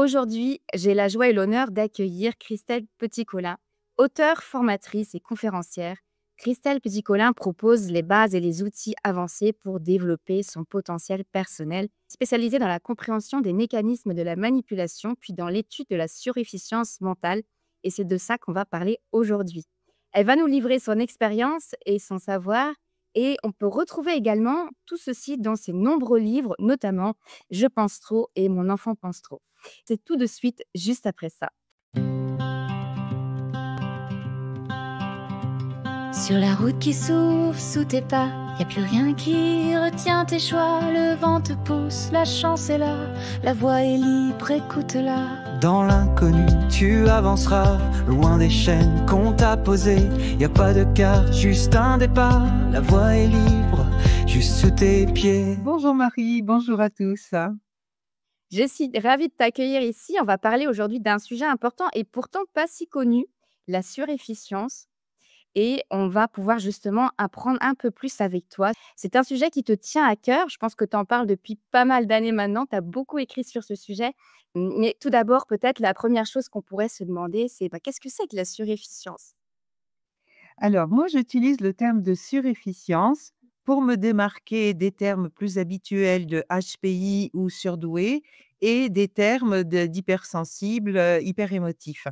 Aujourd'hui, j'ai la joie et l'honneur d'accueillir Christelle Petit-Colin, auteure, formatrice et conférencière. Christelle Petit-Colin propose les bases et les outils avancés pour développer son potentiel personnel, spécialisée dans la compréhension des mécanismes de la manipulation, puis dans l'étude de la surefficience mentale. Et c'est de ça qu'on va parler aujourd'hui. Elle va nous livrer son expérience et son savoir. Et on peut retrouver également tout ceci dans ses nombreux livres, notamment Je pense trop et Mon enfant pense trop. C'est tout de suite, juste après ça. Sur la route qui s'ouvre sous tes pas, y a plus rien qui retient tes choix. Le vent te pousse, la chance est là, la voie est libre, écoute-la. Dans l'inconnu, tu avanceras, loin des chaînes qu'on t'a posées. Y a pas de carte, juste un départ, la voie est libre, juste sous tes pieds. Bonjour Marie, bonjour à tous. Je suis ravie de t'accueillir ici. On va parler aujourd'hui d'un sujet important et pourtant pas si connu, la surefficience. Et on va pouvoir justement apprendre un peu plus avec toi. C'est un sujet qui te tient à cœur. Je pense que tu en parles depuis pas mal d'années maintenant. Tu as beaucoup écrit sur ce sujet. Mais tout d'abord, peut-être la première chose qu'on pourrait se demander, c'est qu'est-ce que c'est que la surefficience? Alors moi, j'utilise le terme de surefficience pour me démarquer des termes plus habituels de HPI ou surdoué et des termes d'hypersensible, hyper émotif.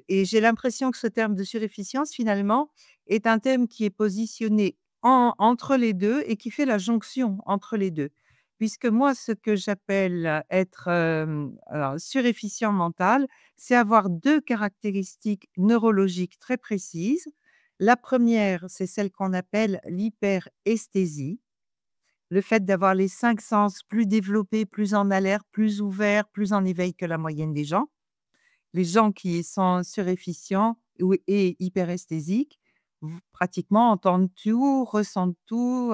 Et j'ai l'impression que ce terme de surefficience, finalement, est un thème qui est positionné entre les deux et qui fait la jonction entre les deux. Puisque moi, ce que j'appelle être alors, surefficient mental, c'est avoir deux caractéristiques neurologiques très précises. La première, c'est celle qu'on appelle l'hyperesthésie, le fait d'avoir les cinq sens plus développés, plus en alerte, plus ouverts, plus en éveil que la moyenne des gens. Les gens qui sont surefficients et hyperesthésiques, pratiquement entendent tout, ressentent tout,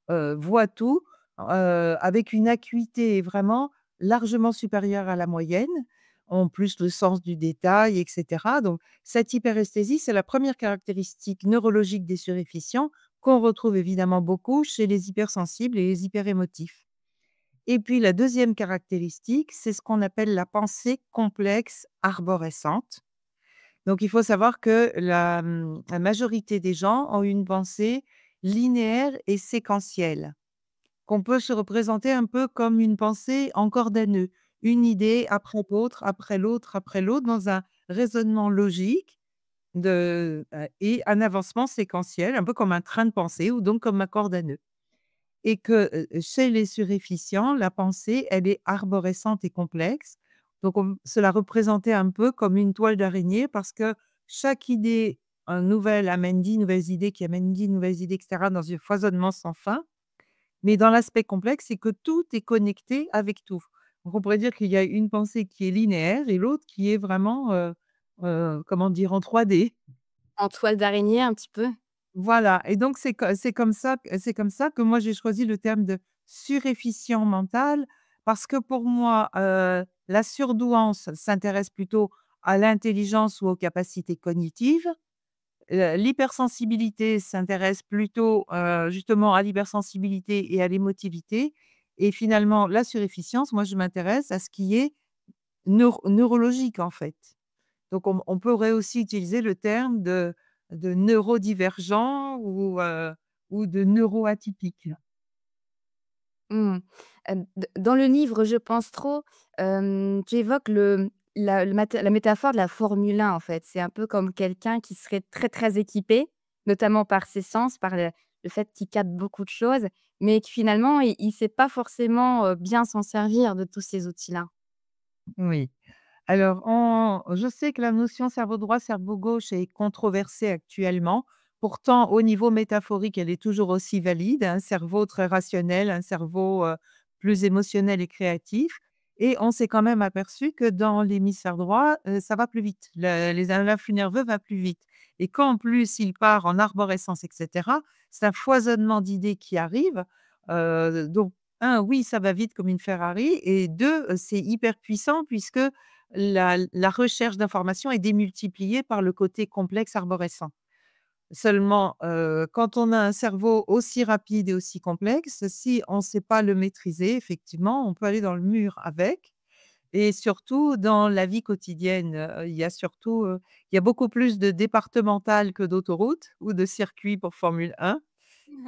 voient tout, avec une acuité vraiment largement supérieure à la moyenne, ont plus le sens du détail et cetera. Donc cette hyperesthésie, c'est la première caractéristique neurologique des surefficients qu'on retrouve évidemment beaucoup chez les hypersensibles et les hyperémotifs. Et puis la deuxième caractéristique, c'est ce qu'on appelle la pensée complexe arborescente. Donc il faut savoir que la majorité des gens ont une pensée linéaire et séquentielle, qu'on peut se représenter un peu comme une pensée en corde à nœud, une idée après l'autre, après l'autre, dans un raisonnement logique et un avancement séquentiel, un peu comme un train de pensée ou donc comme un corde à nœud. Et que, chez les surefficients, la pensée, elle est arborescente et complexe. Donc on se la représentait un peu comme une toile d'araignée parce que chaque idée, nouvelle amène 10 nouvelles idées qui amènent 10 nouvelles idées et cetera dans un foisonnement sans fin. Mais dans l'aspect complexe, c'est que tout est connecté avec tout. Donc on pourrait dire qu'il y a une pensée qui est linéaire et l'autre qui est vraiment, comment dire? En 3D. En toile d'araignée un petit peu? Voilà, et donc c'est comme ça que moi j'ai choisi le terme de surefficient mental parce que pour moi, la surdouance s'intéresse plutôt à l'intelligence ou aux capacités cognitives. L'hypersensibilité s'intéresse plutôt, justement à l'hypersensibilité et à l'émotivité, et finalement la surefficience, moi je m'intéresse à ce qui est neurologique en fait. Donc on pourrait aussi utiliser le terme de neurodivergent ou de neuroatypique. Mmh. Dans le livre «Je pense trop», tu évoques la métaphore de la Formule 1 en fait. C'est un peu comme quelqu'un qui serait très, très équipé, notamment par ses sens, par le fait qu'il capte beaucoup de choses, mais que finalement il sait pas forcément, bien s'en servir de tous ces outils-là. Oui. Alors je sais que la notion cerveau droit, cerveau gauche est controversée actuellement. Pourtant, au niveau métaphorique, elle est toujours aussi valide. Un cerveau très rationnel, un cerveau, plus émotionnel et créatif, et on s'est quand même aperçu que dans l'hémisphère droit, ça va plus vite. L'influx nerveux va plus vite, et quand en plus il part en arborescence et cetera, c'est un foisonnement d'idées qui arrive, donc oui, ça va vite comme une Ferrari, et 2, c'est hyper puissant puisque la recherche d'informations est démultipliée par le côté complexe arborescent. Seulement, quand on a un cerveau aussi rapide et aussi complexe, si on ne sait pas le maîtriser, effectivement, on peut aller dans le mur avec. et surtout dans la vie quotidienne, il y a beaucoup plus de départementales que d'autoroutes ou de circuits pour Formule 1.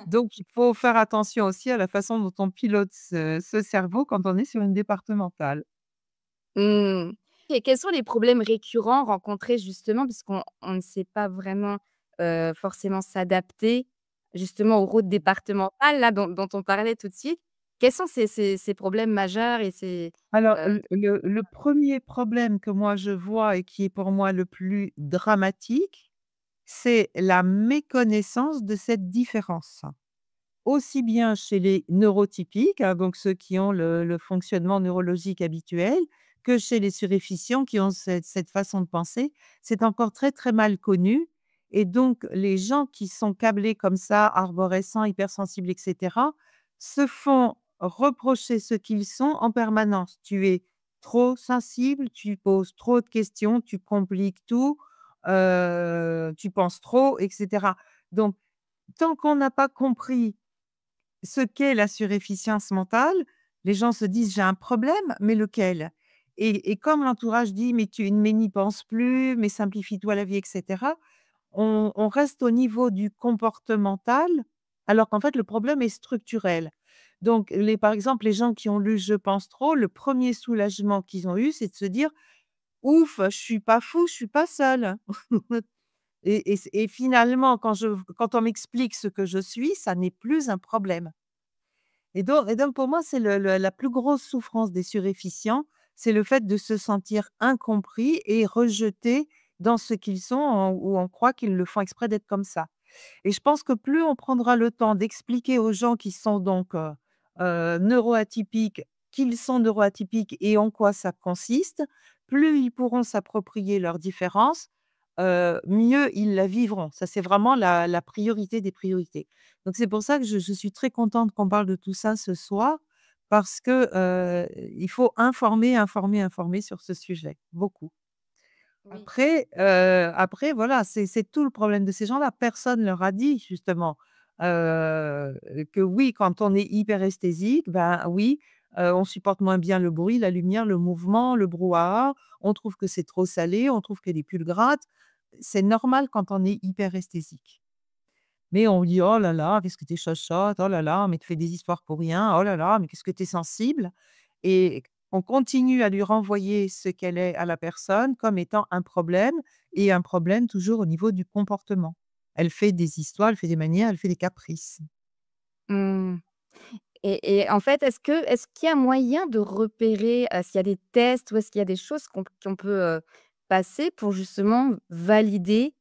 Donc il faut faire attention aussi à la façon dont on pilote ce cerveau quand on est sur une départementale. Mmh. Et quels sont les problèmes récurrents rencontrés justement puisqu'on ne sait pas vraiment, forcément s'adapter justement aux routes départementales là dont on parlait tout de suite? Quels sont ces problèmes majeurs et ces, Alors heu le 1er problème que moi je vois et qui est pour moi le plus dramatique, c'est la méconnaissance de cette différence. Aussi bien chez les neurotypiques, hein, donc ceux qui ont le fonctionnement neurologique habituel, que chez les suréfficients qui ont cette façon de penser. C'est encore très, très mal connu, et donc les gens qui sont câblés comme ça, arborescents, hypersensibles et cetera, se font reprocher ce qu'ils sont en permanence. Tu es trop sensible, tu poses trop de questions, tu compliques tout, tu penses trop et cetera. Donc tant qu'on n'a pas compris ce qu'est la surefficience mentale, les gens se disent: «J'ai un problème, mais lequel?» Et comme l'entourage dit: «Mais n'y pense plus, mais simplifie-toi la vie» et cetera, on reste au niveau du comportemental, alors qu'en fait le problème est structurel. Donc par exemple, les gens qui ont lu «Je pense trop», le premier soulagement qu'ils ont eu, c'est de se dire: «Ouf, je suis pas fou, je suis pas seul». Et finalement quand on m'explique ce que je suis, ça n'est plus un problème. Et donc pour moi, c'est le la plus grosse souffrance des suréfficients, c'est le fait de se sentir incompris et rejetés dans ce qu'ils sont, où on croit qu'ils le font exprès d'être comme ça. Et je pense que plus on prendra le temps d'expliquer aux gens qui sont donc, neuroatypiques, qu'ils sont neuroatypiques et en quoi ça consiste, plus ils pourront s'approprier leurs différences, mieux ils la vivront. Ça, c'est vraiment la priorité des priorités. Donc c'est pour ça que je suis très contente qu'on parle de tout ça ce soir, parce que, il faut informer, informer, informer sur ce sujet, beaucoup. Oui. Après voilà, c'est tout le problème de ces gens-là. Personne leur a dit justement, que oui, quand on est hyperesthésique, ben oui, on supporte moins bien le bruit, la lumière, le mouvement, le brouhaha. On trouve que c'est trop salé, on trouve que les pulls grattent. C'est normal quand on est hyperesthésique. Mais on dit: «Oh là là, qu'est-ce que tu es chochotte, oh là là, mais tu fais des histoires pour rien, oh là là, mais qu'est-ce que tu es sensible», et on continue à lui renvoyer ce qu'elle est à la personne comme étant un problème, et un problème toujours au niveau du comportement. Elle fait des histoires, elle fait des manières, elle fait des caprices. Mmh. Et en fait, est-ce qu'il y a moyen de repérer, s'il y a des tests ou est-ce qu'il y a des choses qu'on peut, passer pour justement valider,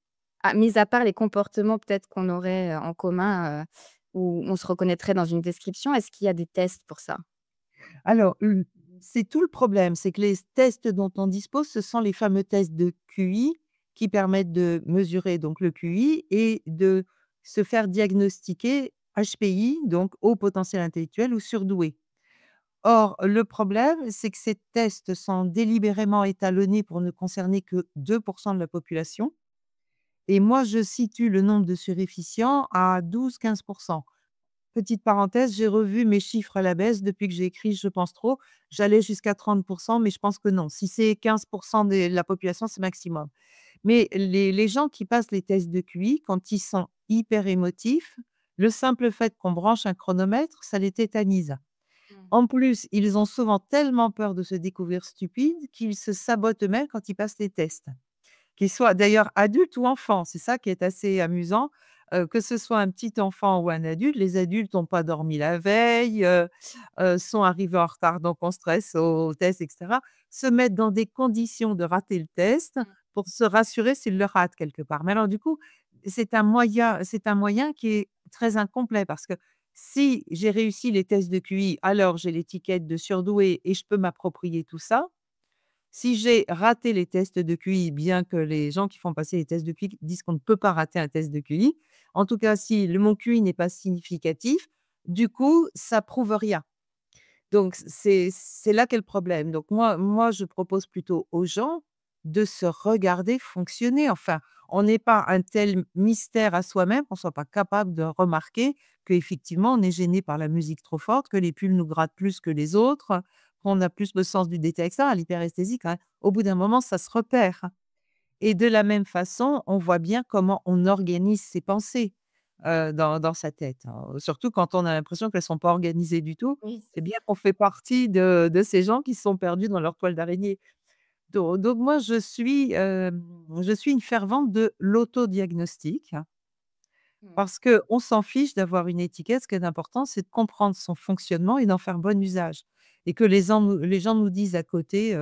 mis à part les comportements peut-être qu'on aurait, en commun, où on se reconnaîtrait dans une description, est-ce qu'il y a des tests pour ça? Alors, c'est tout le problème, c'est que les tests dont on dispose, ce sont les fameux tests de QI qui permettent de mesurer donc le QI et de se faire diagnostiquer HPI, donc haut potentiel intellectuel ou surdoué. Or, le problème, c'est que ces tests sont délibérément étalonnés pour ne concerner que 2 de la population, et moi, je situe le nombre de suréfficients à 12-15. Petite parenthèse, j'ai revu mes chiffres à la baisse depuis que j'ai écrit «Je pense trop». J'allais jusqu'à 30, mais je pense que non. Si c'est 15 de la population, c'est maximum. Mais les gens qui passent les tests de QI, quand ils sont hyper émotifs, le simple fait qu'on branche un chronomètre, ça les tétanise. Mmh. En plus, ils ont souvent tellement peur de se découvrir stupides qu'ils se sabotent eux-mêmes quand ils passent les tests. Qu'ils soient d'ailleurs adultes ou enfants, c'est ça qui est assez amusant, que ce soit un petit enfant ou un adulte, les adultes n'ont pas dormi la veille, sont arrivés en retard, donc on stresse au test et cetera, se mettent dans des conditions de rater le test Mmh. pour se rassurer s'ils le ratent quelque part. Mais alors du coup, c'est un moyen qui est très incomplet, parce que si j'ai réussi les tests de QI, alors j'ai l'étiquette de surdoué et je peux m'approprier tout ça. Si j'ai raté les tests de QI, bien que les gens qui font passer les tests de QI disent qu'on ne peut pas rater un test de QI, en tout cas, si mon QI n'est pas significatif, du coup, ça prouve rien. Donc c'est là qu'est le problème. Donc moi, je propose plutôt aux gens de se regarder fonctionner. Enfin, on n'est pas un tel mystère à soi-même qu'on ne soit pas capable de remarquer qu'effectivement, on est gêné par la musique trop forte, que les pulls nous grattent plus que les autres, on a plus le sens du détail que ça, l'hyperesthésie quand même, au bout d'un moment, ça se repère. Et de la même façon, on voit bien comment on organise ses pensées, dans sa tête, hein. Surtout quand on a l'impression qu'elles sont pas organisées du tout, Oui, c'est c'est bien ça. qu'on fait partie de ces gens qui se sont perdus dans leur toile d'araignée. Donc moi, je suis une fervente de l'autodiagnostic, hein, Mmh. parce qu'on s'en fiche d'avoir une étiquette. Ce qui est important, c'est de comprendre son fonctionnement et d'en faire bon usage, et que les gens nous disent à côté,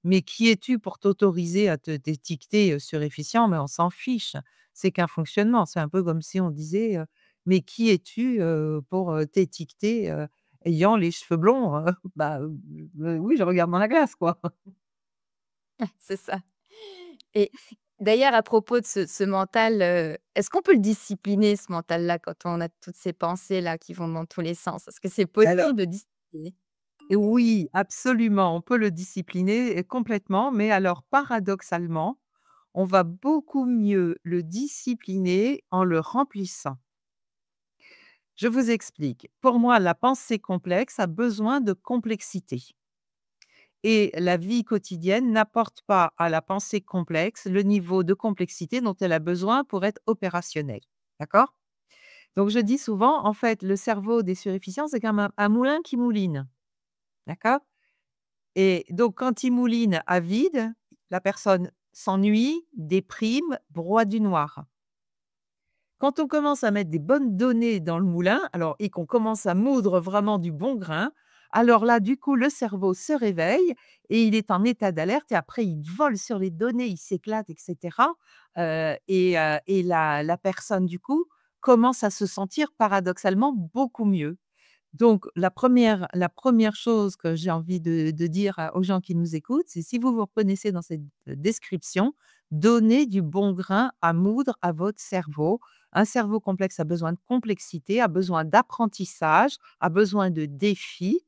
«Mais qui es-tu pour t'autoriser à te t'étiqueter, sur efficient?» Mais on s'en fiche, c'est qu'un fonctionnement. C'est un peu comme si on disait, «Mais qui es-tu, pour, t'étiqueter, ayant les cheveux blonds?» Bah, oui, je regarde dans la glace, quoi. C'est ça. Et d'ailleurs, à propos de ce mental, est-ce qu'on peut le discipliner, ce mental-là, quand on a toutes ces pensées-là qui vont dans tous les sens? Est-ce que c'est Alors possible de discipliner? oui, absolument, on peut le discipliner complètement, mais alors paradoxalement, on va beaucoup mieux le discipliner en le remplissant. Je vous explique. Pour moi, la pensée complexe a besoin de complexité, et la vie quotidienne n'apporte pas à la pensée complexe le niveau de complexité dont elle a besoin pour être opérationnelle. D'accord? Donc je dis souvent, en fait, le cerveau des surefficients, c'est comme un moulin qui mouline. D'accord? Et donc quand il mouline à vide, la personne s'ennuie, déprime, broie du noir. Quand on commence à mettre des bonnes données dans le moulin, alors et qu'on commence à moudre vraiment du bon grain, alors là, du coup, le cerveau se réveille et il est en état d'alerte, et après il vole sur les données, il s'éclate et cetera, et la personne, du coup, commence à se sentir paradoxalement beaucoup mieux. Donc la première chose que j'ai envie de dire aux gens qui nous écoutent, c'est si vous vous reconnaissez dans cette description, donnez du bon grain à moudre à votre cerveau. Un cerveau complexe a besoin de complexité, a besoin d'apprentissage, a besoin de défis,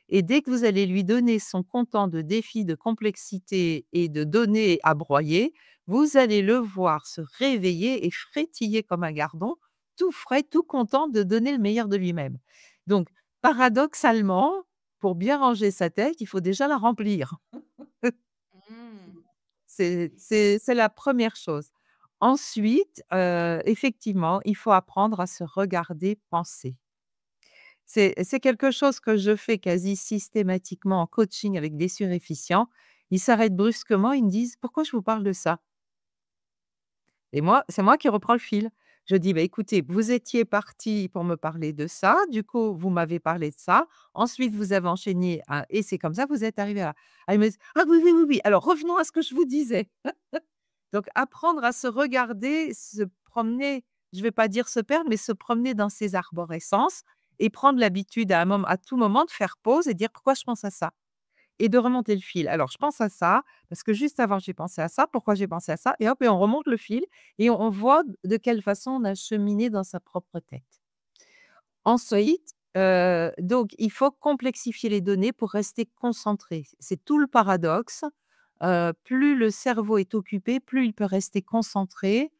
et dès que vous allez lui donner son content de défis, de complexité et de données à broyer, vous allez le voir se réveiller et frétiller comme un gardon, tout frais, tout content de donner le meilleur de lui-même. Donc paradoxalement, pour bien ranger sa tête, il faut déjà la remplir. Mmh. C'est la première chose. Ensuite, effectivement, il faut apprendre à se regarder penser. C'est quelque chose que je fais quasi systématiquement en coaching avec des suréfficients. Ils s'arrêtent brusquement, ils me disent: «Pourquoi je vous parle de ça?» Et moi, c'est moi qui reprends le fil. Je dis: «Bah, écoutez, vous étiez parti pour me parler de ça, du coup, vous m'avez parlé de ça, ensuite vous avez enchaîné à et c'est comme ça que vous êtes arrivé à là». Ah, ils me disent: «Ah oui, oui, oui, oui, alors revenons à ce que je vous disais». Donc apprendre à se regarder, se promener, je ne vais pas dire se perdre, mais se promener dans ces arborescences et prendre l'habitude à tout moment de faire pause et dire: «Pourquoi je pense à ça?» Et de remonter le fil. Alors, je pense à ça, parce que juste avant, j'ai pensé à ça. Pourquoi j'ai pensé à ça? Et hop, et on remonte le fil et on voit de quelle façon on a cheminé dans sa propre tête. Ensuite, donc il faut complexifier les données pour rester concentré. C'est tout le paradoxe. Plus le cerveau est occupé, plus il peut rester concentré.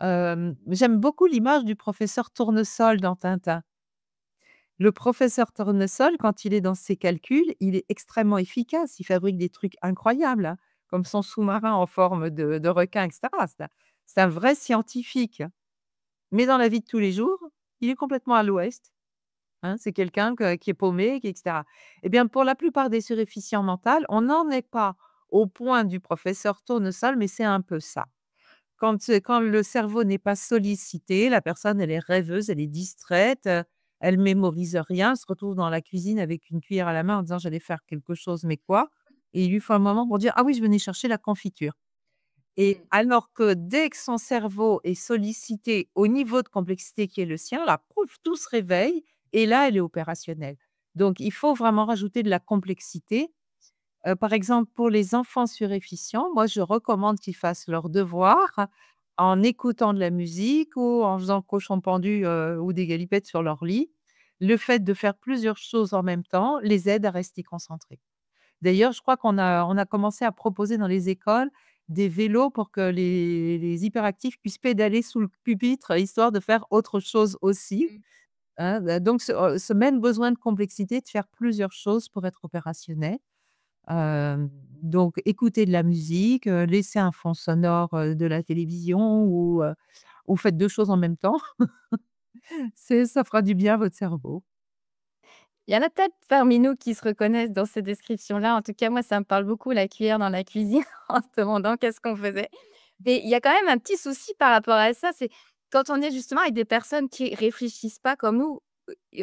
J'aime beaucoup l'image du professeur Tournesol dans Tintin. Le professeur Tournesol, quand il est dans ses calculs, il est extrêmement efficace. Il fabrique des trucs incroyables, hein, comme son sous-marin en forme de requin, et cetera. C'est un vrai scientifique. Mais dans la vie de tous les jours, il est complètement à l'ouest, hein. C'est quelqu'un qui est paumé, qui et cetera. Eh bien, pour la plupart des suréfficients mentaux, on n'en est pas au point du professeur Tournesol, mais c'est un peu ça. Quand le cerveau n'est pas sollicité, la personne, elle est rêveuse, elle est distraite, elle mémorise rien, elle se retrouve dans la cuisine avec une cuillère à la main en disant: «J'allais faire quelque chose, mais quoi?» Et il lui faut un moment pour dire: «Ah oui, je venais chercher la confiture». Et Mmh. alors que dès que son cerveau est sollicité au niveau de complexité qui est le sien, là, pouf, tout se réveille et là, elle est opérationnelle. Donc il faut vraiment rajouter de la complexité. Par exemple, pour les enfants suréfficients, moi, je recommande qu'ils fassent leurs devoirs en écoutant de la musique ou en faisant cochon pendu, ou des galipettes sur leur lit. Le fait de faire plusieurs choses en même temps les aide à rester concentrés. D'ailleurs, je crois qu'on a commencé à proposer dans les écoles des vélos pour que les hyperactifs puissent pédaler sous le pupitre, histoire de faire autre chose aussi. hein, donc ce même besoin de complexité de faire plusieurs choses pour être opérationnel. Donc écouter de la musique, laisser un fond sonore, de la télévision ou faites 2 choses en même temps. Ça fera du bien à votre cerveau. Il y en a peut-être parmi nous qui se reconnaissent dans ces descriptions-là. En tout cas, moi, ça me parle beaucoup, la cuillère dans la cuisine, en se demandant qu'est-ce qu'on faisait. Mais il y a quand même un petit souci par rapport à ça, c'est quand on est justement avec des personnes qui réfléchissent pas comme nous,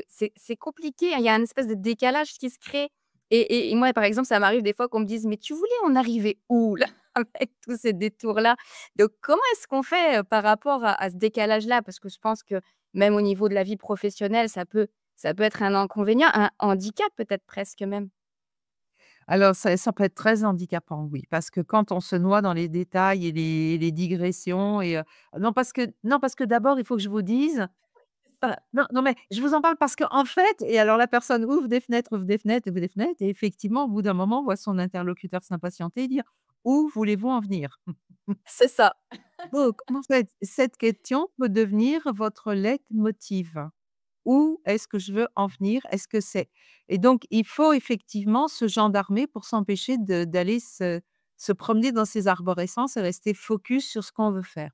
c'est compliqué, hein. Il y a un espèce de décalage qui se crée et moi, par exemple, ça m'arrive des fois qu'on me dise: «Mais tu voulais en arriver où là, avec tous ces détours-là?» Donc comment est-ce qu'on fait, par rapport à ce décalage-là? Parce que je pense que même au niveau de la vie professionnelle, ça peut être un inconvénient, un handicap peut-être presque même. Alors ça peut être très handicapant, oui, parce que quand on se noie dans les détails et les digressions non parce que d'abord il faut que je vous dise non, non, mais je vous en parle parce qu'en fait et alors la personne ouvre des fenêtres, ouvre des fenêtres, ouvre des fenêtres et effectivement au bout d'un moment, on voit son interlocuteur s'impatienter et dire: «Où voulez-vous en venir?» C'est ça. Donc en fait, cette question peut devenir votre leitmotiv. Où est-ce que je veux en venir? Est-ce que c'est et donc il faut effectivement se gendarmer pour s'empêcher d'aller se promener dans ces arborescences et rester focus sur ce qu'on veut faire.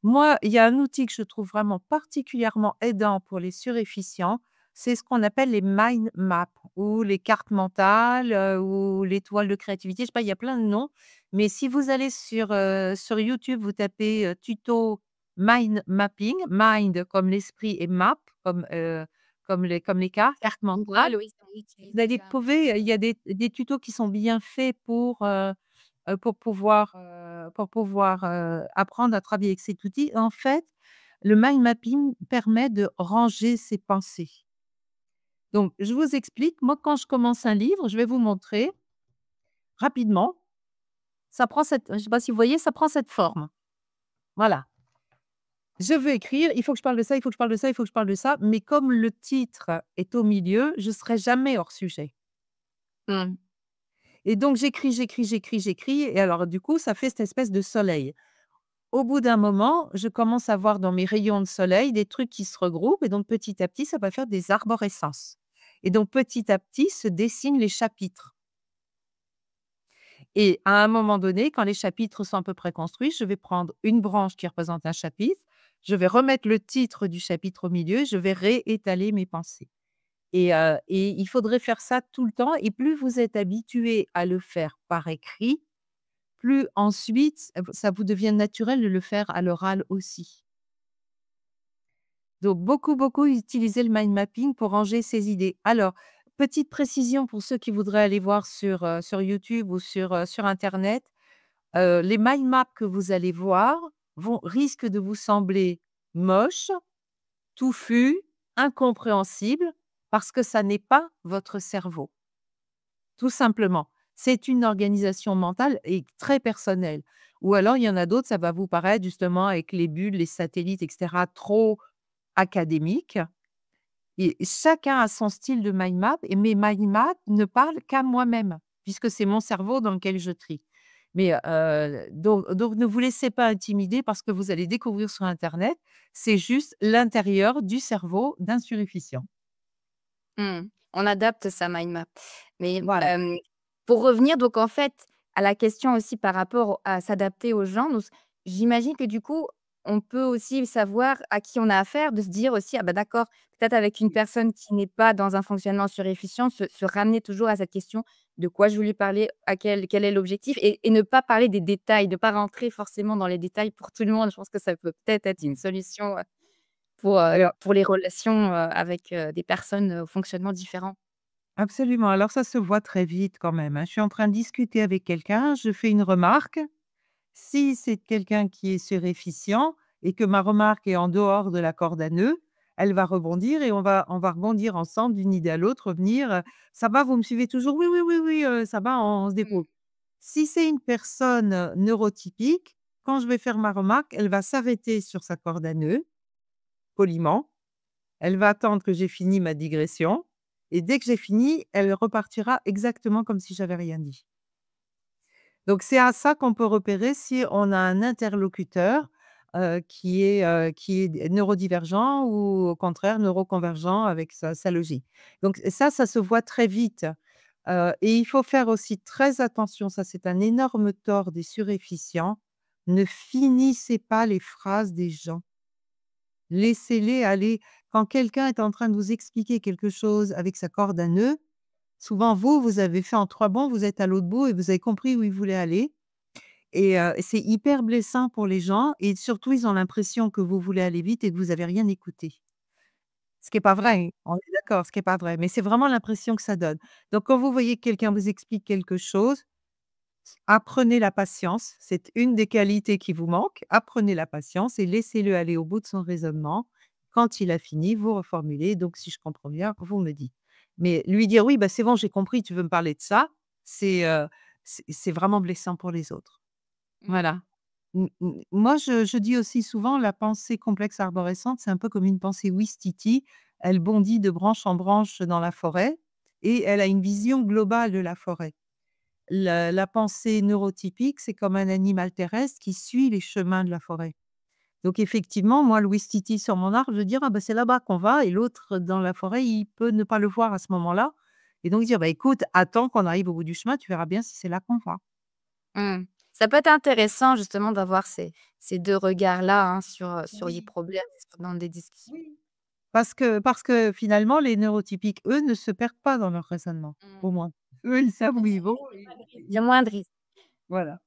Moi, il y a un outil que je trouve vraiment particulièrement aidant pour les surefficients, c'est ce qu'on appelle les mind maps ou les cartes mentales, ou l'étoile de créativité, je sais pas, il y a plein de noms. Mais si vous allez sur YouTube, vous tapez, tuto mind mapping, mind comme l'esprit et map comme les cartes mentales, Google, oui, ça utilise vous allez déjà. trouver, il y a des tutos qui sont bien faits pour pouvoir, apprendre à travailler avec cet outil. En fait, le mind mapping permet de ranger ses pensées. Donc je vous explique, moi quand je commence un livre, je vais vous montrer rapidement, ça prend cette je ne sais pas si vous voyez, ça prend cette forme. Voilà. Je veux écrire, il faut que je parle de ça, il faut que je parle de ça, il faut que je parle de ça, mais comme le titre est au milieu, je serai jamais hors sujet. Mmh. Et donc j'écris, j'écris, j'écris, j'écris et alors du coup, ça fait cette espèce de soleil. Au bout d'un moment, je commence à voir dans mes rayons de soleil des trucs qui se regroupent et donc petit à petit, ça va faire des arborescences. Et donc petit à petit se dessinent les chapitres. Et à un moment donné, quand les chapitres sont à peu près construits, je vais prendre une branche qui représente un chapitre, je vais remettre le titre du chapitre au milieu, je vais réétaler mes pensées. Et il faudrait faire ça tout le temps et plus vous êtes habitué à le faire par écrit, plus ensuite, ça vous devient naturel de le faire à l'oral aussi. Donc beaucoup, beaucoup utiliser le mind mapping pour ranger ses idées. Alors, petite précision pour ceux qui voudraient aller voir sur YouTube ou sur internet, les mind maps que vous allez voir risquent de vous sembler moches, touffus, incompréhensibles, parce que ça n'est pas votre cerveau, tout simplement. C'est une organisation mentale et très personnelle. Ou alors il y en a d'autres, ça va vous paraître justement avec les bulles, les satellites et cetera, trop académiques. Et chacun a son style de mind map et mes mind maps ne parlent qu'à moi-même, puisque c'est mon cerveau dans lequel je trie. Mais, donc ne vous laissez pas intimider parce que vous allez découvrir sur internet, c'est juste l'intérieur du cerveau d'un suréfficient. Mmh. On adapte sa mind map. Mais, Voilà. pour revenir donc en fait à la question aussi par rapport à s'adapter aux gens, donc j'imagine que du coup, on peut aussi savoir à qui on a affaire, de se dire aussi: «Ah bah d'accord, peut-être avec une personne qui n'est pas dans un fonctionnement surefficient», se ramener toujours à cette question: «De quoi je veux lui parler? À quel est l'objectif?» et ne pas parler des détails, ne pas rentrer forcément dans les détails pour tout le monde. Je pense que ça peut peut-être être une solution, pour les relations, avec, des personnes, au fonctionnement différent. Absolument. Alors ça se voit très vite quand même, hein. Je suis en train de discuter avec quelqu'un, je fais une remarque. Si c'est quelqu'un qui est suréfficient et que ma remarque est en dehors de la corde à nœuds, elle va rebondir et on va rebondir ensemble d'une idée à l'autre, revenir, «Ça va, vous me suivez toujours? Oui, oui, oui, oui, ça va, on se Mmh. débrouille». Si c'est une personne, neurotypique, quand je vais faire ma remarque, elle va s'arrêter sur sa corde à nœuds, poliment. Elle va attendre que j'ai fini ma digression et dès que j'ai fini, elle repartira exactement comme si j'avais rien dit. Donc c'est à ça qu'on peut repérer si on a un interlocuteur, qui est neurodivergent ou au contraire neuroconvergent avec sa logique. Donc ça se voit très vite, et il faut faire aussi très attention, ça c'est un énorme tort des suréfficients, ne finissez pas les phrases des gens. Laissez-les aller. Quand quelqu'un est en train de vous expliquer quelque chose avec sa corde à nœud, souvent vous avez fait en 3 bonds, vous êtes à l'autre bout et vous avez compris où il voulait aller et c'est hyper blessant pour les gens et surtout ils ont l'impression que vous voulez aller vite et que vous avez rien écouté. Ce qui est pas vrai, on est d'accord, ce qui est pas vrai, mais c'est vraiment l'impression que ça donne. Donc quand vous voyez que quelqu'un vous explique quelque chose, apprenez la patience, c'est une des qualités qui vous manque. Apprenez la patience et laissez-le aller au bout de son raisonnement. Quand il a fini, vous reformulez. Donc, si je comprends bien, vous me dites. Mais lui dire: «Oui, bah, c'est bon, j'ai compris, tu veux me parler de ça», c'est vraiment blessant pour les autres. Mmh. Voilà. Moi, je dis aussi souvent la pensée complexe arborescente, c'est un peu comme une pensée ouistiti. Elle bondit de branche en branche dans la forêt et elle a une vision globale de la forêt. La pensée neurotypique, c'est comme un animal terrestre qui suit les chemins de la forêt. Donc effectivement, moi, le ouistiti sur mon arbre, je veux dire: «Ah bah, c'est là-bas qu'on va» et l'autre dans la forêt, il peut ne pas le voir à ce moment-là et donc dire: «Bah, écoute, attends qu'on arrive au bout du chemin, tu verras bien si c'est là qu'on va». Mmh. Ça peut être intéressant justement d'avoir ces 2 regards-là, hein, sur les Oui, problèmes dans des discussions. oui. Parce que finalement, les neurotypiques, eux, ne se perdent pas dans leur raisonnement, Mmh. au moins. Eux, ils savent où ils vont et Il y a moins de risques. voilà.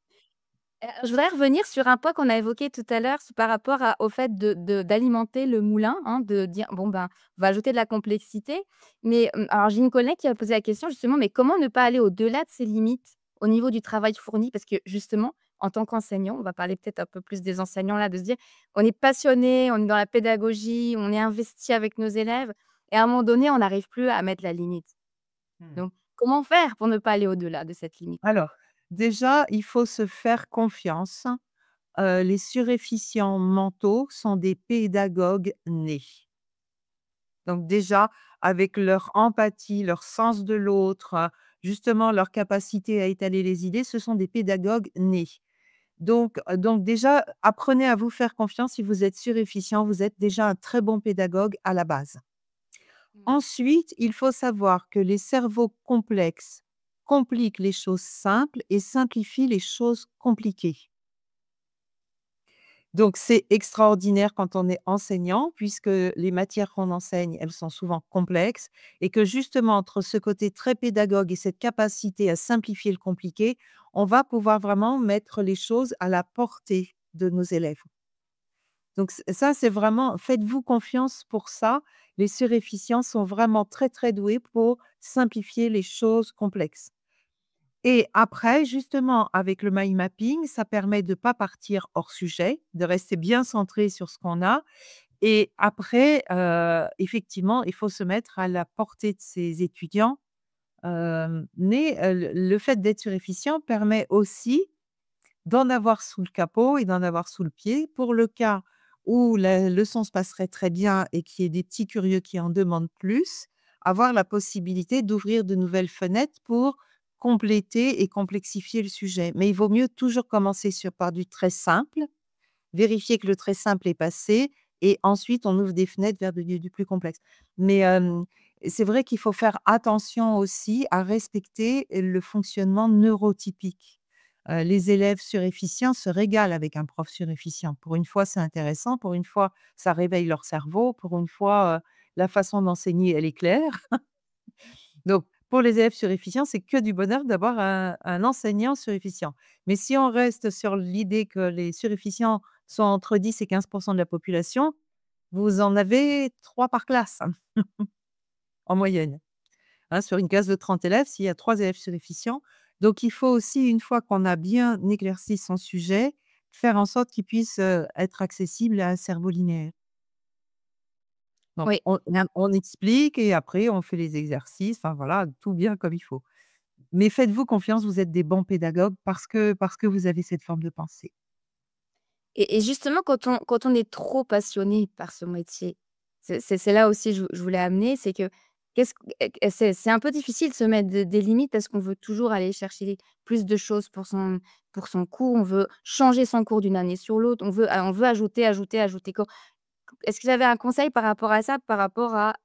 Je voudrais revenir sur un point qu'on a évoqué tout à l'heure, c'est par rapport au fait d'alimenter le moulin, hein, de dire: «Bon, ben, on va ajouter de la complexité». Mais, alors j'ai une collègue qui a posé la question justement, mais comment ne pas aller au-delà de ses limites au niveau du travail fourni? Parce que justement, en tant qu'enseignant, on va parler peut-être un peu plus des enseignants là, de se dire: «On est passionné, on est dans la pédagogie, on est investi avec nos élèves» et à un moment donné, on n'arrive plus à mettre la limite. Mmh. Donc comment faire pour ne pas aller au-delà de cette limite? Alors, déjà, il faut se faire confiance. Les suréfficients mentaux sont des pédagogues nés. Donc déjà, avec leur empathie, leur sens de l'autre, justement leur capacité à étaler les idées, ce sont des pédagogues nés. Donc déjà, apprenez à vous faire confiance. Si vous êtes suréfficient, vous êtes déjà un très bon pédagogue à la base. Mmh. Ensuite, il faut savoir que les cerveaux complexes compliquent les choses simples et simplifient les choses compliquées. Donc c'est extraordinaire quand on est enseignant, puisque les matières qu'on enseigne, elles sont souvent complexes et que justement entre ce côté très pédagogue et cette capacité à simplifier le compliqué, on va pouvoir vraiment mettre les choses à la portée de nos élèves. Donc ça, c'est vraiment faites-vous confiance pour ça. Les suréfficients sont vraiment très, très doués pour simplifier les choses complexes. Et après, justement, avec le mind mapping, ça permet de ne pas partir hors sujet, de rester bien centré sur ce qu'on a. Et après, effectivement, il faut se mettre à la portée de ses étudiants. Le fait d'être suréfficient permet aussi d'en avoir sous le capot et d'en avoir sous le pied pour le cas où la leçon se passerait très bien et qu'il y ait des petits curieux qui en demandent plus, avoir la possibilité d'ouvrir de nouvelles fenêtres pour compléter et complexifier le sujet. Mais il vaut mieux toujours commencer par du très simple, vérifier que le très simple est passé et ensuite on ouvre des fenêtres vers du plus complexe. Mais, c'est vrai qu'il faut faire attention aussi à respecter le fonctionnement neurotypique. Les élèves surefficients se régalent avec un prof surefficient. Pour une fois, c'est intéressant, pour une fois, ça réveille leur cerveau, pour une fois, la façon d'enseigner, elle est claire. Donc, pour les élèves surefficients, c'est que du bonheur d'avoir un enseignant surefficient. Mais si on reste sur l'idée que les surefficients sont entre 10 et 15% de la population, vous en avez 3 par classe, hein, en moyenne. Hein, sur une classe de 30 élèves, s'il y a 3 élèves surefficients, donc il faut aussi, une fois qu'on a bien éclairci son sujet, faire en sorte qu'il puisse, être accessible à un cerveau linéaire. Donc Oui. on explique et après on fait les exercices, enfin voilà, tout bien comme il faut. Mais faites-vous confiance, vous êtes des bons pédagogues parce que vous avez cette forme de pensée. Et justement, quand on est trop passionné par ce métier, c'est là aussi je voulais amener, c'est que Qu'est-ce q et c'est un peu difficile de se mettre des limites parce qu'on veut toujours aller chercher plus de choses pour son cours. On veut changer son cours d'une année sur l'autre. On veut ajouter, ajouter, ajouter. Est-ce que vous avez un conseil par rapport à ça, par rapport à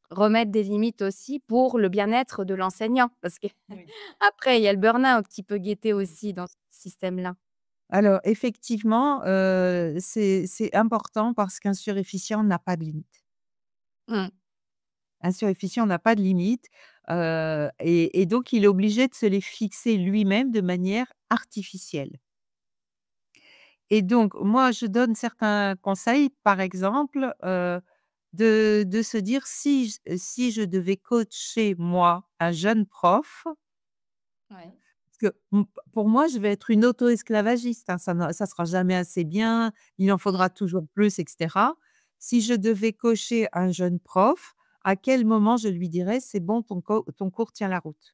remettre des limites aussi pour le bien-être de l'enseignant? Parce que Oui. après il y a le burn-out qui peut guetter aussi dans ce système-là. Alors effectivement, c'est important parce qu'un surefficient n'a pas de limite. Mmh. Un surefficient n'a pas de limite, et donc il est obligé de se les fixer lui-même de manière artificielle. Et donc moi, je donne certains conseils, par exemple, de se dire si je devais coacher moi, un jeune prof, Ouais. parce que pour moi, je vais être une auto-esclavagiste, hein, ça sera jamais assez bien, il en Mmh. faudra toujours plus et cetera. Si je devais coacher un jeune prof, à quel moment je lui dirais: «C'est bon, ton cours tient la route»?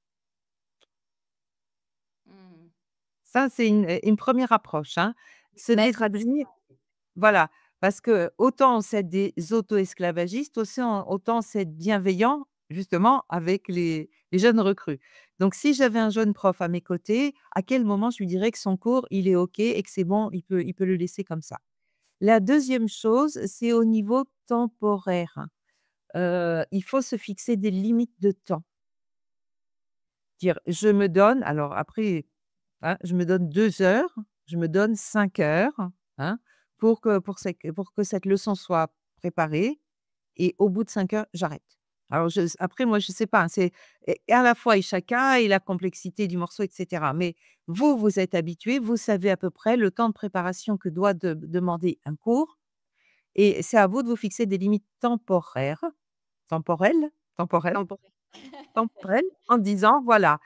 Mmh. Ça, c'est une 1re approche, hein. Se Mettre à dis déterminer voilà, parce que autant c'est des auto-esclavagistes, autant c'est être bienveillant justement avec les jeunes recrues. Donc si j'avais un jeune prof à mes côtés, à quel moment je lui dirais que son cours, il est OK et que c'est bon, il peut le laisser comme ça? La deuxième chose, c'est au niveau temporaire. Il faut se fixer des limites de temps. Dire: «Je me donne» alors après, hein, je me donne 2 heures, je me donne 5 heures, hein, pour que cette leçon soit préparée et au bout de 5 heures, j'arrête. Alors après moi je sais pas, hein, c'est et à la fois et chacun et la complexité du morceau et cetera. Mais vous, vous êtes habitué, vous savez à peu près le temps de préparation que doit demander un cours et c'est à vous de vous fixer des limites temporaires, temporelles, temporelles, temporaire. temporelles, en disant: «Voilà,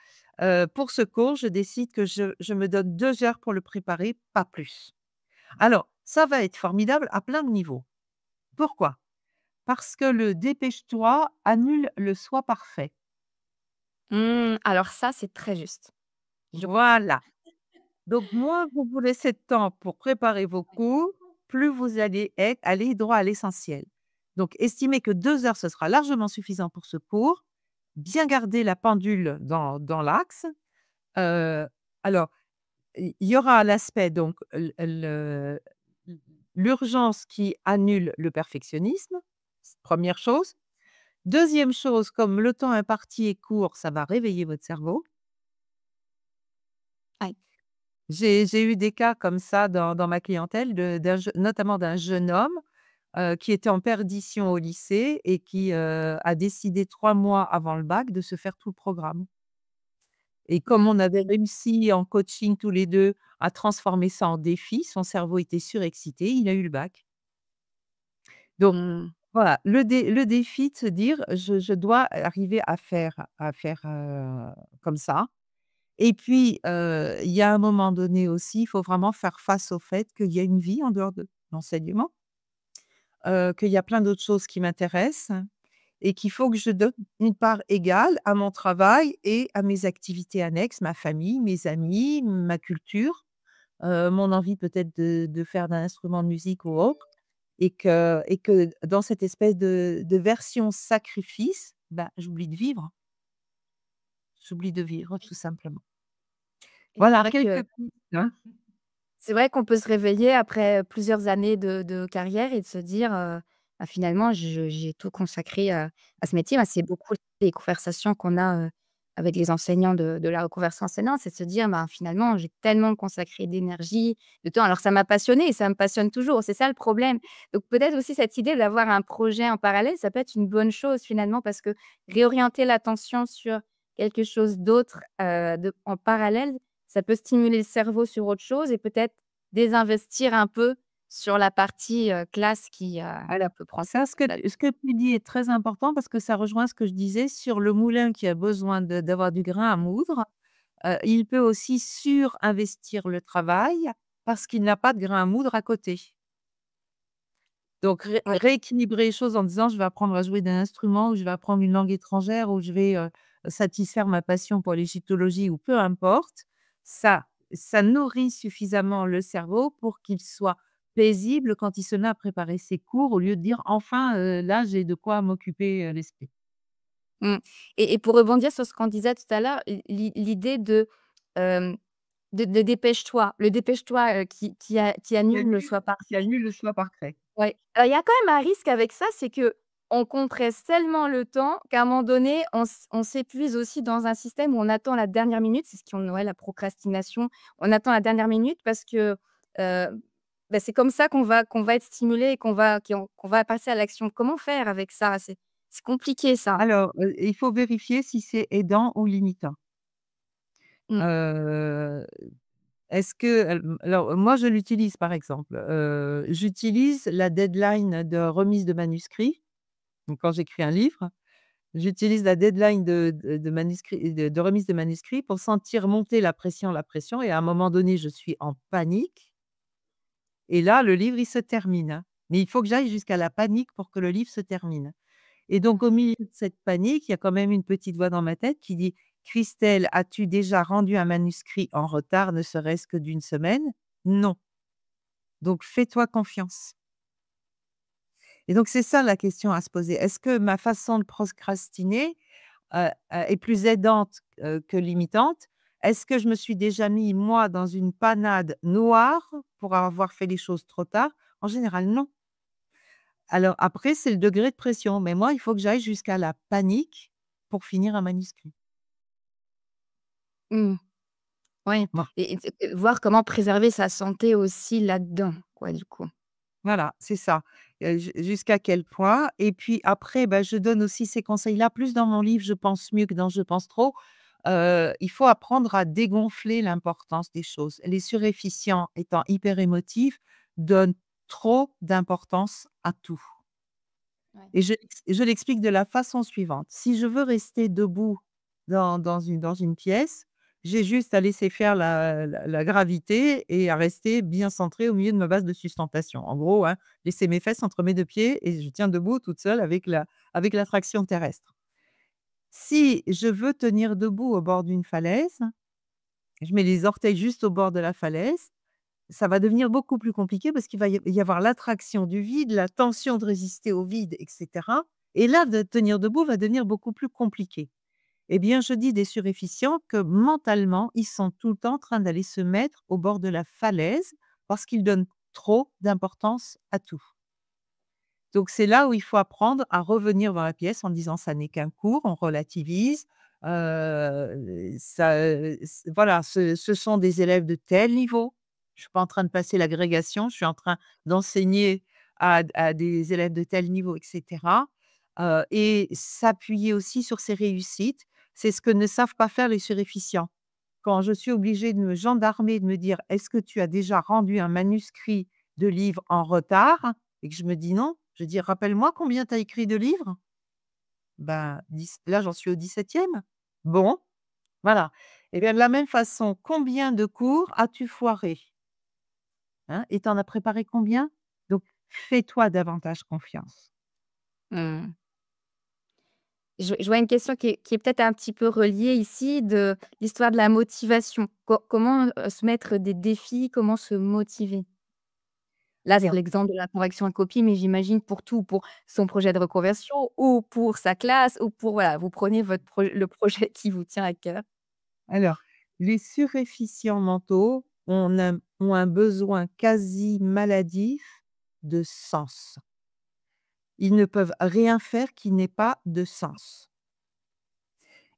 pour ce cours, je décide que je me donne 2 heures pour le préparer, pas plus». Alors ça va être formidable à plein de niveaux. Pourquoi? Parce que le dépêche-toi annule le soi parfait. Alors ça, c'est très juste. Je Voilà. Donc moins vous vous laissez de temps pour préparer vos cours, plus vous allez aller droit à l'essentiel. Donc estimez que 2 heures, ce sera largement suffisant pour ce cours. Bien garder la pendule dans l'axe. Heu, alors, il y aura l'aspect donc l'urgence qui annule le perfectionnisme, 1re chose. 2e chose, comme le temps imparti est court, ça va réveiller votre cerveau. Ouais. J'ai eu des cas comme ça dans ma clientèle notamment d'un jeune homme, qui était en perdition au lycée et qui, a décidé 3 mois avant le bac de se faire tout le programme. Et comme on avait réussi en coaching tous les 2 à transformer ça en défi, son cerveau était surexcité, il a eu le bac. Donc Mmh. voilà, le défi de se dire: «Je dois arriver à faire, comme ça». Et puis, il y a un moment donné aussi, il faut vraiment faire face au fait qu'il y a une vie en dehors de l'enseignement, qu'il y a plein d'autres choses qui m'intéressent et qu'il faut que je donne une part égale à mon travail et à mes activités annexes, ma famille, mes amis, ma culture, mon envie peut-être de faire d'un instrument de musique ou autre et que dans cette espèce de version sacrifice, bah, j'oublie de vivre tout simplement. Et c'est Voilà vrai que quelques pistes, hein. c'est vrai qu'on peut se réveiller après plusieurs années de carrière et de se dire, «Bah, finalement, j'ai tout consacré à ce métier». Bah, c'est beaucoup les conversations qu'on a, avec les enseignants de la reconversion enseignante, c'est de se dire: «Ben, finalement, j'ai tellement consacré d'énergie, de temps». Alors ça m'a passionnée et ça me passionne toujours, c'est ça le problème. Donc peut-être aussi cette idée d'avoir un projet en parallèle, ça peut être une bonne chose finalement parce que réorienter l'attention sur quelque chose d'autre, en parallèle, ça peut stimuler le cerveau sur autre chose et peut-être désinvestir un peu sur la partie, classe qui, Alors, peut prendre ça, ce que la ce que tu dis est très important parce que ça rejoint ce que je disais sur le moulin qui a besoin d'avoir du grain à moudre. Il peut aussi surinvestir le travail parce qu'il n'a pas de grain à moudre à côté. Donc ouais. rééquilibrer les choses en disant: «Je vais apprendre à jouer d'un instrument ou je vais apprendre une langue étrangère ou je vais, satisfaire ma passion pour l'égyptologie» ou peu importe, ça nourrit suffisamment le cerveau pour qu'il soit paisible quand il se met à préparer ses cours au lieu de dire: «Enfin, là, j'ai de quoi m'occuper, l'esprit». Mmh. Et pour rebondir sur ce qu'on disait tout à l'heure, l'idée hem, de dépêche-toi, le dépêche-toi, qui Qui annule le annule choix qui parfait. annule le choix parfait. Ouais. Il y a quand même un risque avec ça, c'est qu'on compresse tellement le temps qu'à un moment donné, on s'épuise aussi dans un système où on attend la dernière minute. C'est ce qu'on ouais, la procrastination. On attend la dernière minute parce que, bah, c'est comme ça qu'on va être stimulé et qu'on va passer à l'action. Comment faire avec ça? C'est compliqué ça. Alors, il faut vérifier si c'est aidant ou limitant. Mmh. Heu, est-ce que alors moi je l'utilise par exemple, j'utilise la deadline de remise de manuscrit. Donc quand j'écris un livre, j'utilise la deadline de manuscrit de remise de manuscrit pour sentir monter la pression et à un moment donné, je suis en panique et là, le livre, il se termine, hein. Mais il faut que j'aille jusqu'à la panique pour que le livre se termine. Et donc au milieu de cette panique, il y a quand même une petite voix dans ma tête qui dit: «Christelle, as-tu déjà rendu un manuscrit en retard, ne serait-ce que d'une semaine? Non. Donc fais-toi confiance». Et donc c'est ça la question à se poser. Est-ce que ma façon de procrastiner, est plus aidante, que limitante? Est-ce que je me suis déjà mis, moi, dans une panade noire pour avoir fait les choses trop tard? En général, non. Alors après, c'est le degré de pression, mais moi, il faut que j'aille jusqu'à la panique pour finir un manuscrit. Mmh. Ouais Bon, et voir comment préserver sa santé aussi là-dedans, quoi, du coup. voilà, c'est ça. Jusqu'à quel point et puis après, bah, je donne aussi ces conseils-là plus dans mon livre «Je pense mieux que dans Je pense trop». Il faut apprendre à dégonfler l'importance des choses. Les surefficients étant hyper émotifs, donnent trop d'importance à tout Ouais. et je l'explique de la façon suivante: si je veux rester debout dans une pièce, j'ai juste à laisser faire la gravité et à rester bien centré au milieu de ma base de sustentation. En gros, hein, laisser mes fesses entre mes 2 pieds et je tiens debout toute seule avec l'attraction terrestre. Si je veux tenir debout au bord d'une falaise, je mets les orteils juste au bord de la falaise, ça va devenir beaucoup plus compliqué parce qu'il va y avoir l'attraction du vide, la tension de résister au vide et cetera et là, de tenir debout va devenir beaucoup plus compliqué. Eh bien, je dis des surefficients que mentalement, ils sont tout le temps en train d'aller se mettre au bord de la falaise parce qu'ils donnent trop d'importance à tout. Donc c'est là où il faut apprendre à revenir dans la pièce en disant: «Ça n'est qu'un cours», on relativise, ça, voilà, ce sont des élèves de tel niveau. Je suis pas en train de passer l'agrégation, je suis en train d'enseigner à des élèves de tel niveau et cetera, et s'appuyer aussi sur ses réussites. C'est ce que ne savent pas faire les surefficients. Quand je suis obligée de me gendarmer, de me dire: «Est-ce que tu as déjà rendu un manuscrit de livre en retard?» et que je me dis: «Non», je dis: «Rappelle-moi combien tu as écrit de livres?» Ben 10 là, j'en suis au 17e. Bon, voilà. Et bien de la même façon, combien de cours as-tu foiré? Hein? Et tu en as préparé combien? Donc fais-toi davantage confiance. Mmh. Je vois une question qui est peut-être un petit peu reliée ici de l'histoire de la motivation. Comment, se mettre des défis? Comment se motiver? Là, c'est Alors l'exemple de la correction à copie, mais j'imagine pour tout, pour son projet de reconversion ou pour sa classe ou pour voilà, vous prenez le projet qui vous tient à cœur. alors, les suréfficients mentaux ont un besoin quasi maladif de sens. Ils ne peuvent rien faire qui n'ait pas de sens.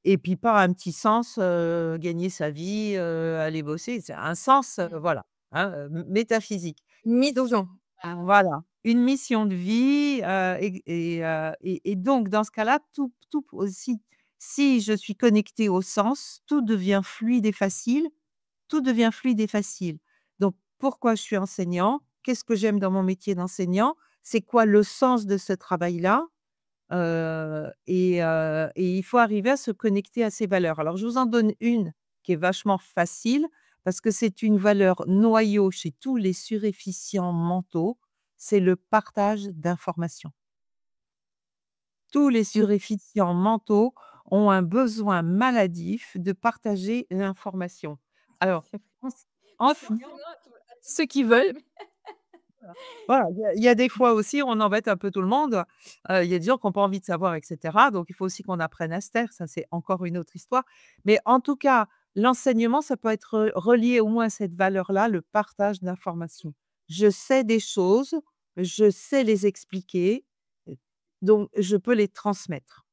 Et puis pas un petit sens, gagner sa vie, aller bosser, c'est un sens, Mmh. voilà, hein, métaphysique. Donc Mission. voilà, une mission de vie, et donc dans ce cas-là, tout aussi si je suis connectée au sens, tout devient fluide et facile, tout devient fluide et facile. Donc pourquoi je suis enseignant? Qu'est-ce que j'aime dans mon métier d'enseignant? C'est quoi le sens de ce travail-là? Et il faut arriver à se connecter à ces valeurs. Alors je vous en donne une qui est vachement facile parce que c'est une valeur noyau chez tous les suréfficients mentaux, c'est le partage d'informations. Tous les suréfficients mentaux ont un besoin maladif de partager l'information. Alors, C'est ense pas enseignant forcément ceux qui veulent. Voilà, il y a des fois aussi, on embête un peu tout le monde. Il y a des gens qui ont pas envie de savoir et cetera, donc il faut aussi qu'on apprenne à se taire, ça, c'est encore une autre histoire. Mais en tout cas, l'enseignement, ça peut être, relié au moins à cette valeur-là, le partage d'informations. Je sais des choses, je sais les expliquer, donc je peux les transmettre.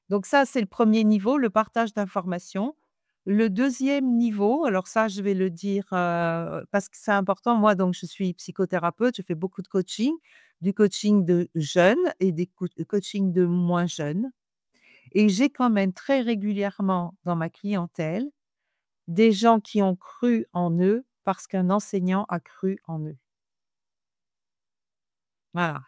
Donc ça, c'est le premier niveau, le partage d'informations. Le deuxième niveau, alors ça, je vais le dire, parce que c'est important. Moi, donc je suis psychothérapeute, je fais beaucoup de coaching, du coaching de jeunes et des coaching de moins jeunes et j'ai quand même très régulièrement dans ma clientèle, des gens qui ont cru en eux parce qu'un enseignant a cru en eux. Voilà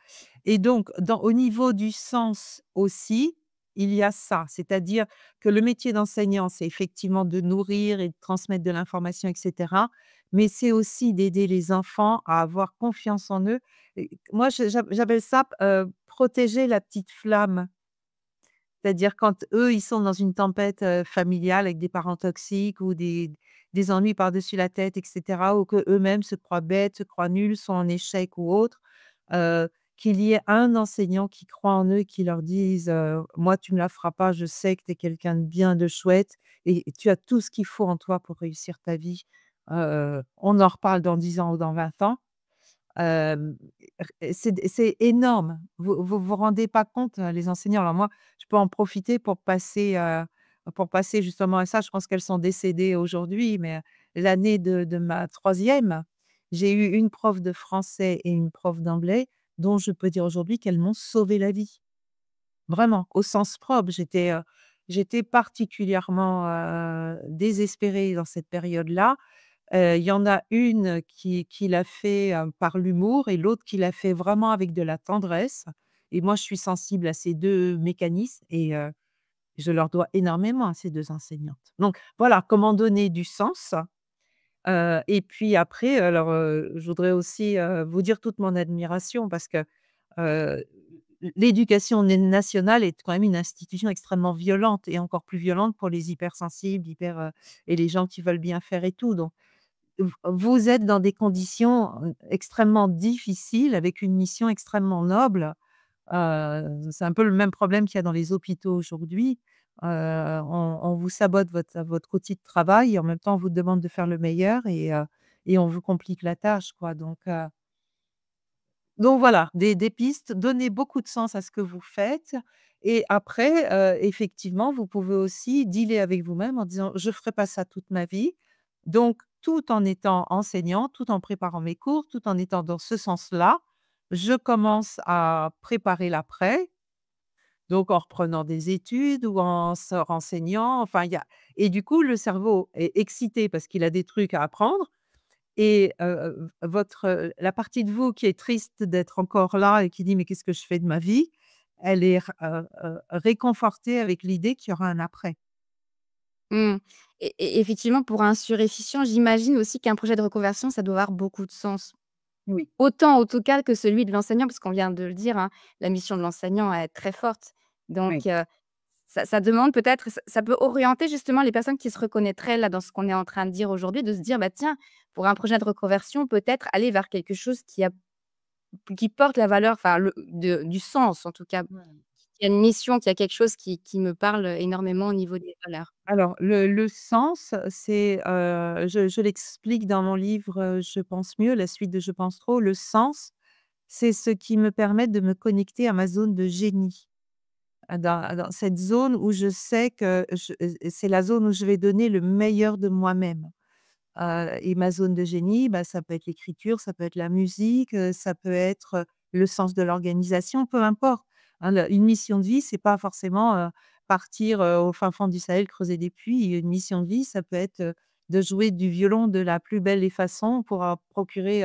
et donc au niveau du sens aussi, il y a ça. C'est-à-dire que le métier d'enseignant, c'est effectivement de nourrir et de transmettre de l'information et cetera, mais c'est aussi d'aider les enfants à avoir confiance en eux et moi j'appelle ça, protéger la petite flamme. C'est-à-dire quand eux, ils sont dans une tempête, familiale avec des parents toxiques ou des ennuis par-dessus la tête et cetera, ou qu'eux-mêmes se croient bêtes, se croient nuls, sont en échec ou autre, heu, qu'il y ait un enseignant qui croit en eux et qui leur dise, «Moi, tu me la feras pas, je sais que tu es quelqu'un de bien, de chouette et tu as tout ce qu'il faut en toi pour réussir ta vie. On en reparle dans 10 ans ou dans 20 ans». Hem, c'est énorme. Vous rendez pas compte, les enseignants. Alors moi, je peux en profiter pour passer justement à ça. Je pense qu'elles sont décédées aujourd'hui, mais l'année de ma troisième, j'ai eu une prof de français et une prof d'anglais dont je peux dire aujourd'hui qu'elles m'ont sauvé la vie. Vraiment, au sens propre. J'étais particulièrement, désespérée dans cette période-là. Il y en a une qui l'a fait, par l'humour et l'autre qui l'a fait vraiment avec de la tendresse et moi je suis sensible à ces 2 mécanismes et je leur dois énormément à ces 2 enseignantes. Donc voilà, comment donner du sens, et puis après alors, je voudrais aussi, vous dire toute mon admiration parce que, heu, l'éducation nationale est quand même une institution extrêmement violente et encore plus violente pour les hypersensibles, et les gens qui veulent bien faire et tout donc vous êtes dans des conditions, extrêmement difficiles avec une mission extrêmement noble. C'est un peu le même problème qu'il y a dans les hôpitaux aujourd'hui. On vous sabote votre outil de travail et en même temps on vous demande de faire le meilleur et on vous complique la tâche quoi donc voilà, des pistes, donnez beaucoup de sens à ce que vous faites et après, effectivement, vous pouvez aussi dealer avec vous-même en disant: «Je ferai pas ça toute ma vie». Donc tout en étant enseignant, tout en préparant mes cours, tout en étant dans ce sens-là, je commence à préparer l'après, donc en reprenant des études ou en se renseignant, enfin il y a et du coup le cerveau est excité parce qu'il a des trucs à apprendre et la partie de vous qui est triste d'être encore là et qui dit: «Mais qu'est-ce que je fais de ma vie?» elle est réconfortée avec l'idée qu'il y aura un après. Mmh. Et effectivement, pour un surefficient, j'imagine aussi qu'un projet de reconversion, ça doit avoir beaucoup de sens. Oui, Autant en tout cas que celui de l'enseignant, parce qu'on vient de le dire, hein, la mission de l'enseignant est très forte. oui. Donc ça demande peut-être ça peut orienter justement les personnes qui se reconnaîtraient là dans ce qu'on est en train de dire aujourd'hui, de se dire: «Bah tiens, pour un projet de reconversion, peut-être aller vers quelque chose qui porte la valeur, enfin du sens en tout cas, Mmh. qui a une mission, qui a quelque chose qui me parle énormément au niveau des valeurs». Alors le sens, c'est, je l'explique dans mon livre, «Je pense mieux», la suite de «Je pense trop». Le sens, c'est ce qui me permet de me connecter à ma zone de génie. Dans cette zone où je sais que c'est la zone où je vais donner le meilleur de moi-même. Et ma zone de génie, bah, ça peut être l'écriture, ça peut être la musique, ça peut être, le sens de l'organisation, peu importe, hein. Le Une mission de vie, c'est pas forcément, partir, au fin fond du Sahel, creuser des puits. Une mission de vie, ça peut être, de jouer du violon de la plus belle des façons pour, procurer,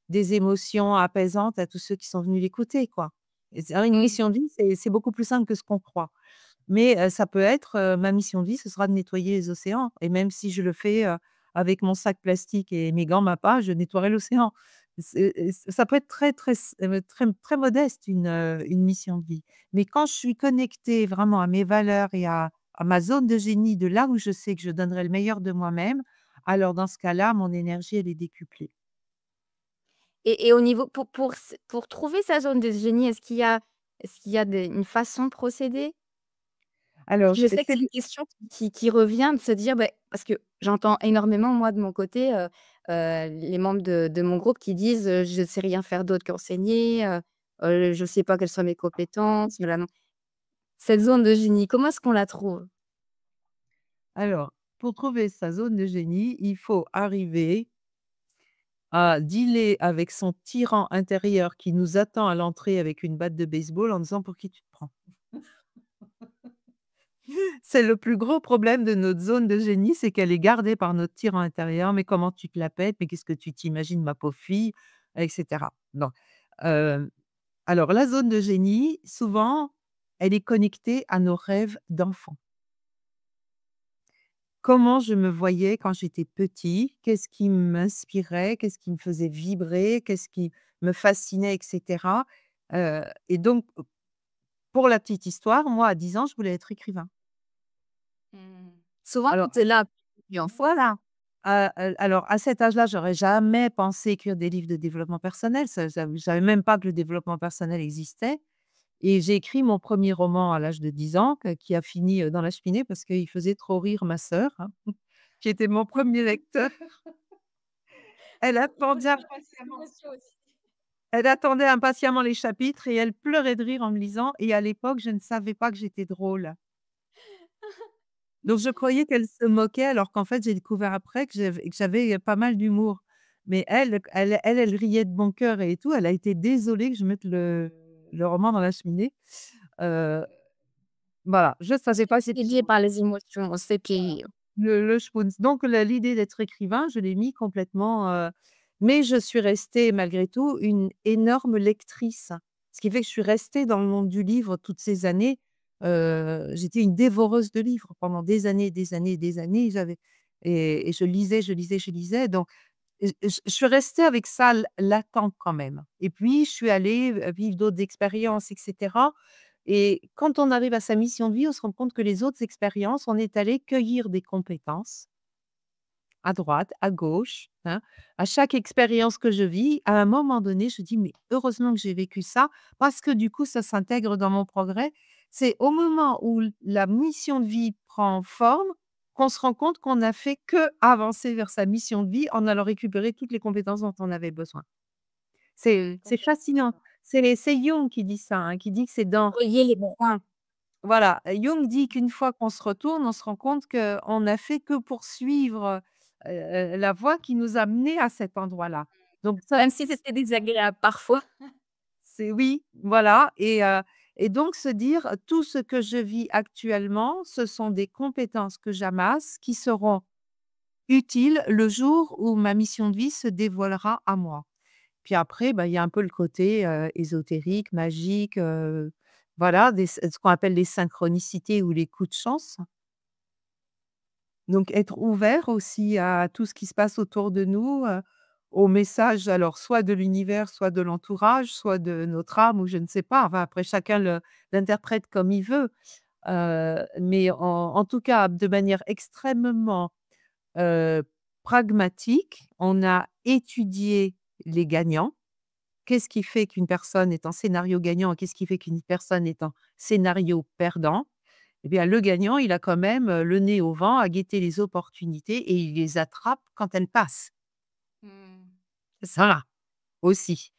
des émotions apaisantes à tous ceux qui sont venus l'écouter, quoi. Et c'est une Mmh. mission de vie, c'est beaucoup plus simple que ce qu'on croit. Mais ça peut être, ma mission de vie, ce sera de nettoyer les océans et même si je le fais, avec mon sac plastique et mes gants Mappa, je nettoierai l'océan. Ça peut être très, très très très modeste une mission de vie. Mais quand je suis connectée vraiment à mes valeurs et à ma zone de génie, de là où je sais que je donnerai le meilleur de moi-même, alors dans ce cas-là, mon énergie, elle est décuplée. Et au niveau pour trouver sa zone de génie, est-ce qu'il y a une façon de procéder? Alors, Je sais que c'est une question qui revient de se dire, parce que j'entends énormément moi de mon côté, les membres de mon groupe qui disent, «Je ne sais rien faire d'autre qu'enseigner, je ne sais pas quelles sont mes compétences, voilà, non». Cette zone de génie, comment est-ce qu'on la trouve? alors, pour trouver sa zone de génie, il faut arriver à dealer avec son tyran intérieur qui nous attend à l'entrée avec une batte de baseball en disant: «Pour qui tu te prends?» C'est le plus gros problème de notre zone de génie, c'est qu'elle est gardée par notre tyran intérieur. «Mais comment tu te la pètes? Mais qu'est-ce que tu t'imagines, ma pauvre fille?» et cetera. Non, heu, alors la zone de génie, souvent, elle est connectée à nos rêves d'enfant. Comment je me voyais quand j'étais petit? Qu'est-ce qui m'inspirait? Qu'est-ce qui me faisait vibrer? Qu'est-ce qui me fascinait et cetera? Et donc, pour la petite histoire, moi, à 10 ans, je voulais être écrivain. Mmh. Souvent Alors quand tu es là, plusieurs fois là. alors à cet âge-là, j'aurais jamais pensé écrire des livres de développement personnel. Ça, je savais même pas que le développement personnel existait et j'ai écrit mon premier roman à l'âge de 10 ans qui a fini, dans la cheminée parce qu'il faisait trop rire ma sœur, hein, qui était mon premier lecteur. Elle attendait impatiemment Elle attendait impatiemment les chapitres et elle pleurait de rire en me lisant et à l'époque, je ne savais pas que j'étais drôle. Donc je croyais qu'elle se moquait alors qu'en fait, j'ai découvert après que j'avais pas mal d'humour. Mais elle riait de bon cœur et tout. Elle a été désolée que je mette le roman dans la cheminée. Heu, voilà, je savais pas si Aidé par les émotions, c'est pire. le schpunz. Donc l'idée d'être écrivain, je l'ai mis complètement, mais je suis restée malgré tout une énorme lectrice. Ce qui fait que je suis restée dans le monde du livre toutes ces années. J'étais une dévoreuse de livres pendant des années, des années, des années. Et je lisais, je lisais, je lisais. Donc je suis restée avec ça latent quand même. Et puis je suis allée, vivre d'autres expériences et cetera. Et quand on arrive à sa mission de vie, on se rend compte que les autres expériences, on est allé cueillir des compétences à droite, à gauche, hein. À chaque expérience que je vis, à un moment donné, je dis: «Mais heureusement que j'ai vécu ça, parce que du coup, ça s'intègre dans mon progrès». C'est au moment où la mission de vie prend forme, qu'on se rend compte qu'on n'a fait que avancer vers sa mission de vie en allant récupérer toutes les compétences dont on avait besoin. C'est fascinant. C'est Jung qui dit ça, hein, qui dit que c'est dans Relier les points. voilà, Jung dit qu'une fois qu'on se retourne, on se rend compte qu'on n'a fait que poursuivre, la voie qui nous a menés à cet endroit-là. Donc ça, Même si c'était désagréable parfois. c'est oui, voilà et donc se dire: «Tout ce que je vis actuellement, ce sont des compétences que j'amasse qui seront utiles le jour où ma mission de vie se dévoilera à moi». Puis après, bah, il y a un peu le côté, ésotérique, magique, voilà, ce qu'on appelle les synchronicités ou les coups de chance. Donc être ouvert aussi à tout ce qui se passe autour de nous, aux messages alors soit de l'univers, soit de l'entourage, soit de notre âme ou je ne sais pas. Enfin après chacun l'interprète comme il veut. Mais en tout cas de manière extrêmement, heu, pragmatique, on a étudié les gagnants. Qu'est-ce qui fait qu'une personne est en scénario gagnant? Qu'est-ce qui fait qu'une personne est en scénario perdant? Eh bien, le gagnant, il a quand même, le nez au vent, à guetter les opportunités et il les attrape quand elles passent. Mmh. Ça, aussi.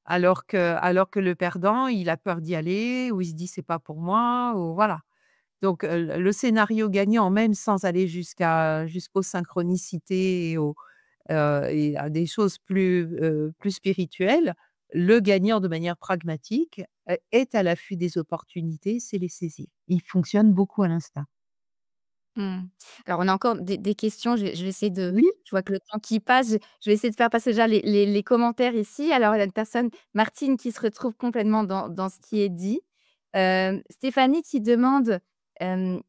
Alors que le perdant, il a peur d'y aller ou il se dit: «C'est pas pour moi» ou voilà. Donc, le scénario gagnant, même sans aller jusqu'aux synchronicités et à des choses plus spirituelles, le gagnant de manière pragmatique, est à l'affût des opportunités, sait les saisir. Il fonctionne beaucoup à l'instinct. Mmh. Alors on a encore des questions, je vais essayer de Oui? je vois que le temps qui passe, je vais essayer de faire passer déjà les commentaires ici. Alors il y a une personne, Martine, qui se retrouve complètement dans ce qui est dit. Stéphanie qui demande, hem: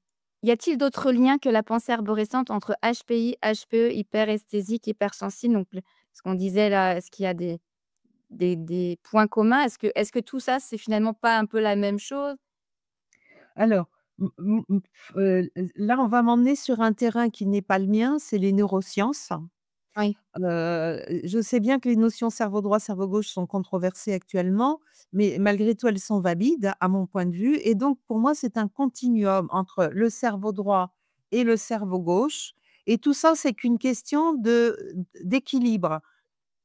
«Y a-t-il d'autres liens que la pensée arborescente entre HPI, HPE, hyperesthésique, hypersensible?» Donc le ce qu'on disait là, est-ce qu'il y a des points communs? Est-ce que tout ça, c'est finalement pas un peu la même chose? Alors, là, on va m'emmener sur un terrain qui n'est pas le mien, c'est les neurosciences. Oui. Je sais bien que les notions cerveau droit, cerveau gauche sont controversées actuellement, mais malgré tout, elles sont valides à mon point de vue et donc pour moi, c'est un continuum entre le cerveau droit et le cerveau gauche et tout ça, c'est qu'une question d'équilibre.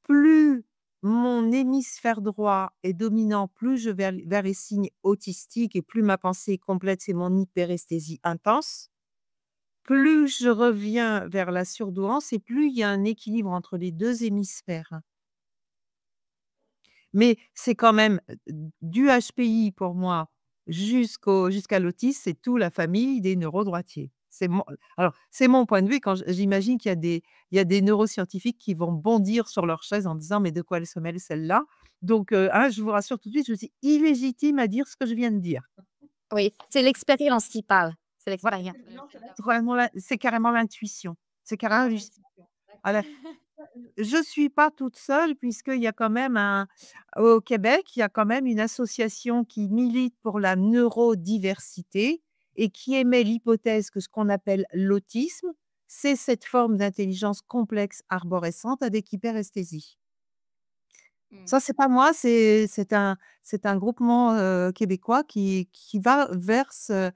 Plus mon hémisphère droit est dominant, plus je vais vers les signes autistiques et plus ma pensée est complète, c'est mon hyperesthésie intense. Plus je reviens vers la surdouance et plus il y a un équilibre entre les 2 hémisphères. Mais c'est quand même, du HPI pour moi jusqu'à l'autisme, c'est tout la famille des neurodroitiers. C'est mon point de vue quand j'imagine qu'il y a des neuroscientifiques qui vont bondir sur leur chaise en disant: «Mais de quoi elle se mêle celle-là?» Donc hein, je vous rassure tout de suite, je suis illégitime à dire ce que je viens de dire. Oui, c'est l'expérience qui parle. C'est Voilà, l'expérience. non, c'est carrément l'intuition. C'est carrément voilà. Je suis pas toute seule puisqu'il y a quand même au Québec, il y a quand même une association qui milite pour la neurodiversité et qui émet l'hypothèse que ce qu'on appelle l'autisme, c'est cette forme d'intelligence complexe arborescente avec hyperesthésie. Mmh. Ça, c'est pas moi, c'est un groupement, québécois qui va vers ce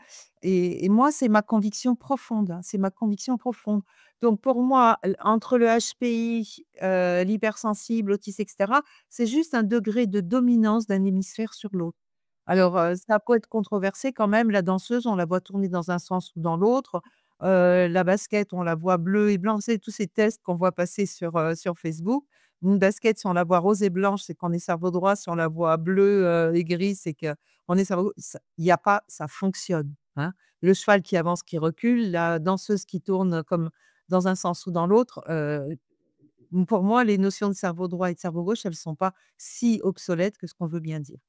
et moi, c'est ma conviction profonde, hein, c'est ma conviction profonde. Donc pour moi, entre le HPI, l'hypersensible, l'autiste et cetera, c'est juste un degré de dominance d'un hémisphère sur l'autre. Alors, ça peut être controversé quand même, la danseuse, on la voit tourner dans un sens ou dans l'autre. La basket, on la voit bleue et blanc. C'est tous ces tests qu'on voit passer sur Facebook. Une basket, si on la voit rose et blanche, c'est qu'on est cerveau droit. Si on la voit bleue, et gris, c'est qu'on est cerveau ça il y a pas ça fonctionne, hein. Le cheval qui avance, qui recule, la danseuse qui tourne comme dans un sens ou dans l'autre, pour moi, les notions de cerveau droit et de cerveau gauche, elles sont pas si obsolètes que ce qu'on veut bien dire.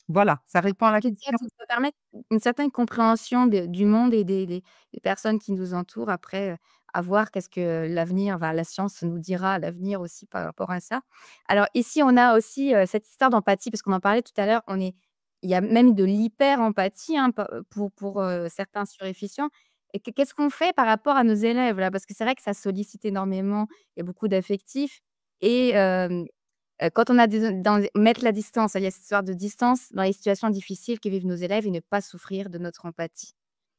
Voilà, ça répond à la Tout ça, question. ça peut permettre une certaine compréhension du monde et des personnes qui nous entourent. Après, à voir qu'est-ce que l'avenir, enfin, la science nous dira à l'avenir aussi par rapport à ça. Alors ici, on a aussi, cette histoire d'empathie parce qu'on en parlait tout à l'heure, il y a même de l'hyper-empathie, hein, pour, certains stupéfiants et qu'est-ce qu'on fait par rapport à nos élèves là? Parce que c'est vrai que ça sollicite énormément, il y a beaucoup d'affectifs et quand on a des mettre la distance, il y a cette histoire de distance dans les situations difficiles que vivent nos élèves et ne pas souffrir de notre empathie.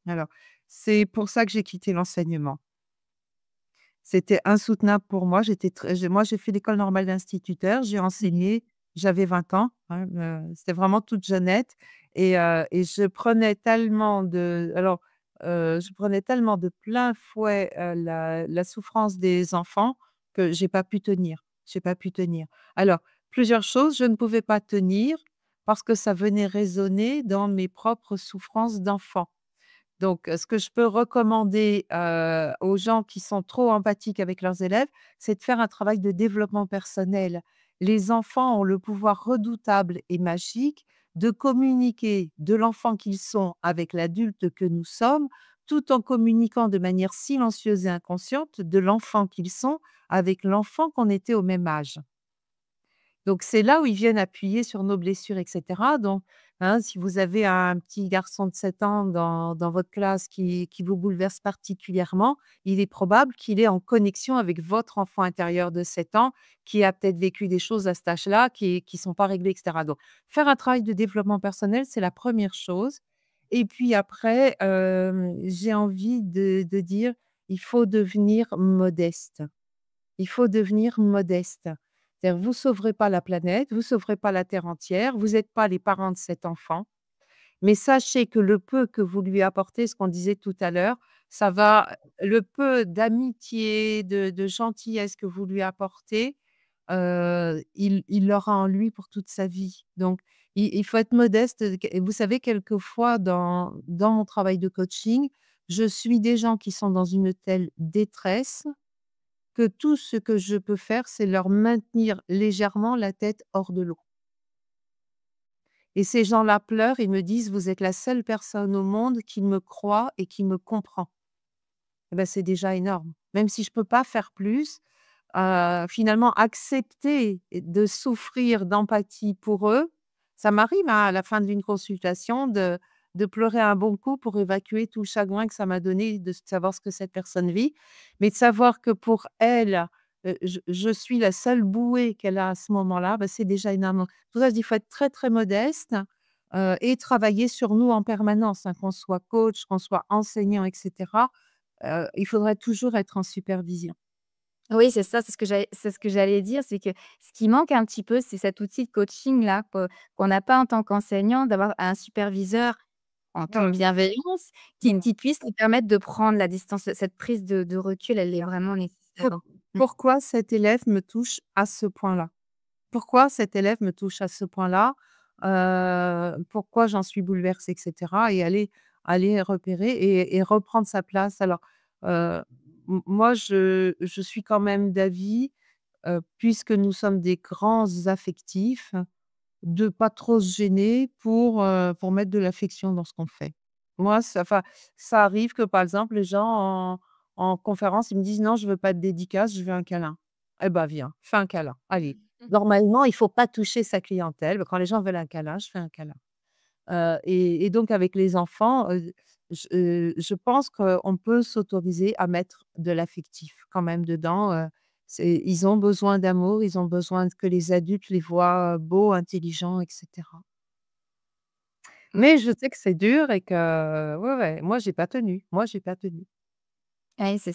Alors, c'est pour ça que j'ai quitté l'enseignement. C'était insoutenable pour moi. J'ai fait l'école normale d'instituteur, j'ai enseigné, j'avais 20 ans, hein, c'était vraiment toute jeunette et je prenais tellement de plein fouet, la souffrance des enfants que j'ai pas pu tenir. J'ai pas pu tenir. Alors, plusieurs choses, je ne pouvais pas tenir parce que ça venait résonner dans mes propres souffrances d'enfant. Donc, ce que je peux recommander, aux gens qui sont trop empathiques avec leurs élèves, c'est de faire un travail de développement personnel. Les enfants ont le pouvoir redoutable et magique de communiquer de l'enfant qu'ils sont avec l'adulte que nous sommes, tout en communiquant de manière silencieuse et inconsciente de l'enfant qu'ils sont avec l'enfant qu'on était au même âge. Donc c'est là où ils viennent appuyer sur nos blessures et cetera. Donc, hein, si vous avez un petit garçon de 7 ans dans votre classe qui vous bouleverse particulièrement, il est probable qu'il est en connexion avec votre enfant intérieur de 7 ans, qui a peut-être vécu des choses à cet âge-là qui sont pas réglées et cetera. Donc faire un travail de développement personnel, c'est la première chose et puis après, j'ai envie de dire: «Il faut devenir modeste». Il faut devenir modeste. C'est-à-dire, vous sauverez pas la planète, vous sauverez pas la terre entière, vous êtes pas les parents de cet enfant, mais sachez que le peu que vous lui apportez, ce qu'on disait tout à l'heure, le peu d'amitié, de gentillesse que vous lui apportez, il l'aura en lui pour toute sa vie. Donc il faut être modeste, et vous savez, quelquefois dans mon travail de coaching, je suis des gens qui sont dans une telle détresse que tout ce que je peux faire, c'est leur maintenir légèrement la tête hors de l'eau. Et ces gens-là pleurent et me disent: «Vous êtes la seule personne au monde qui me croit et qui me comprend». Et bah, c'est déjà énorme. Même si je peux pas faire plus, finalement accepter de souffrir d'empathie pour eux, ça m'arrive, hein, à la fin d'une consultation de pleurer un bon coup pour évacuer tout le chagrin que ça m'a donné de savoir ce que cette personne vit. Mais de savoir que pour elle, je suis la seule bouée qu'elle a à ce moment-là, bah, c'est déjà énorme. Pour ça, je dis: «Il faut être très, très modeste, et travailler sur nous en permanence, hein, qu'on soit coach, qu'on soit enseignant et cetera. Il faudrait toujours être en supervision». Oui, c'est ça, c'est ce que j'allais dire, c'est que ce qui manque un petit peu, c'est cet outil de coaching-là, qu'on n'a pas en tant qu'enseignant, d'avoir un superviseur en toute bienveillance Mmh. qui puisse nous permettre de prendre la distance. Cette prise de recul, elle est vraiment nécessaire, Pour hein. Mmh. pourquoi cet élève me touche à ce point-là? Pourquoi cet élève me touche à ce point-là? Pourquoi j'en suis bouleversée et cetera et aller repérer et reprendre sa place. Alors, heu, moi je suis quand même d'avis, puisque nous sommes des grands affectifs, de pas trop se gêner pour mettre de l'affection dans ce qu'on fait. Moi, ça arrive que, par exemple, les gens en conférence, ils me disent: «Non, je veux pas de dédicace, je veux un câlin». Eh ben, viens, fais un câlin, allez. Normalement, il faut pas toucher sa clientèle. Quand les gens veulent un câlin, je fais un câlin. Et donc avec les enfants, je pense qu'on peut s'autoriser à mettre de l'affectif quand même dedans, ils ont besoin d'amour, ils ont besoin que les adultes les voient, beaux, intelligents et cetera. Mais je sais que c'est dur et que ouais, ouais, moi j'ai pas tenu, moi j'ai pas tenu. Ouais, c'est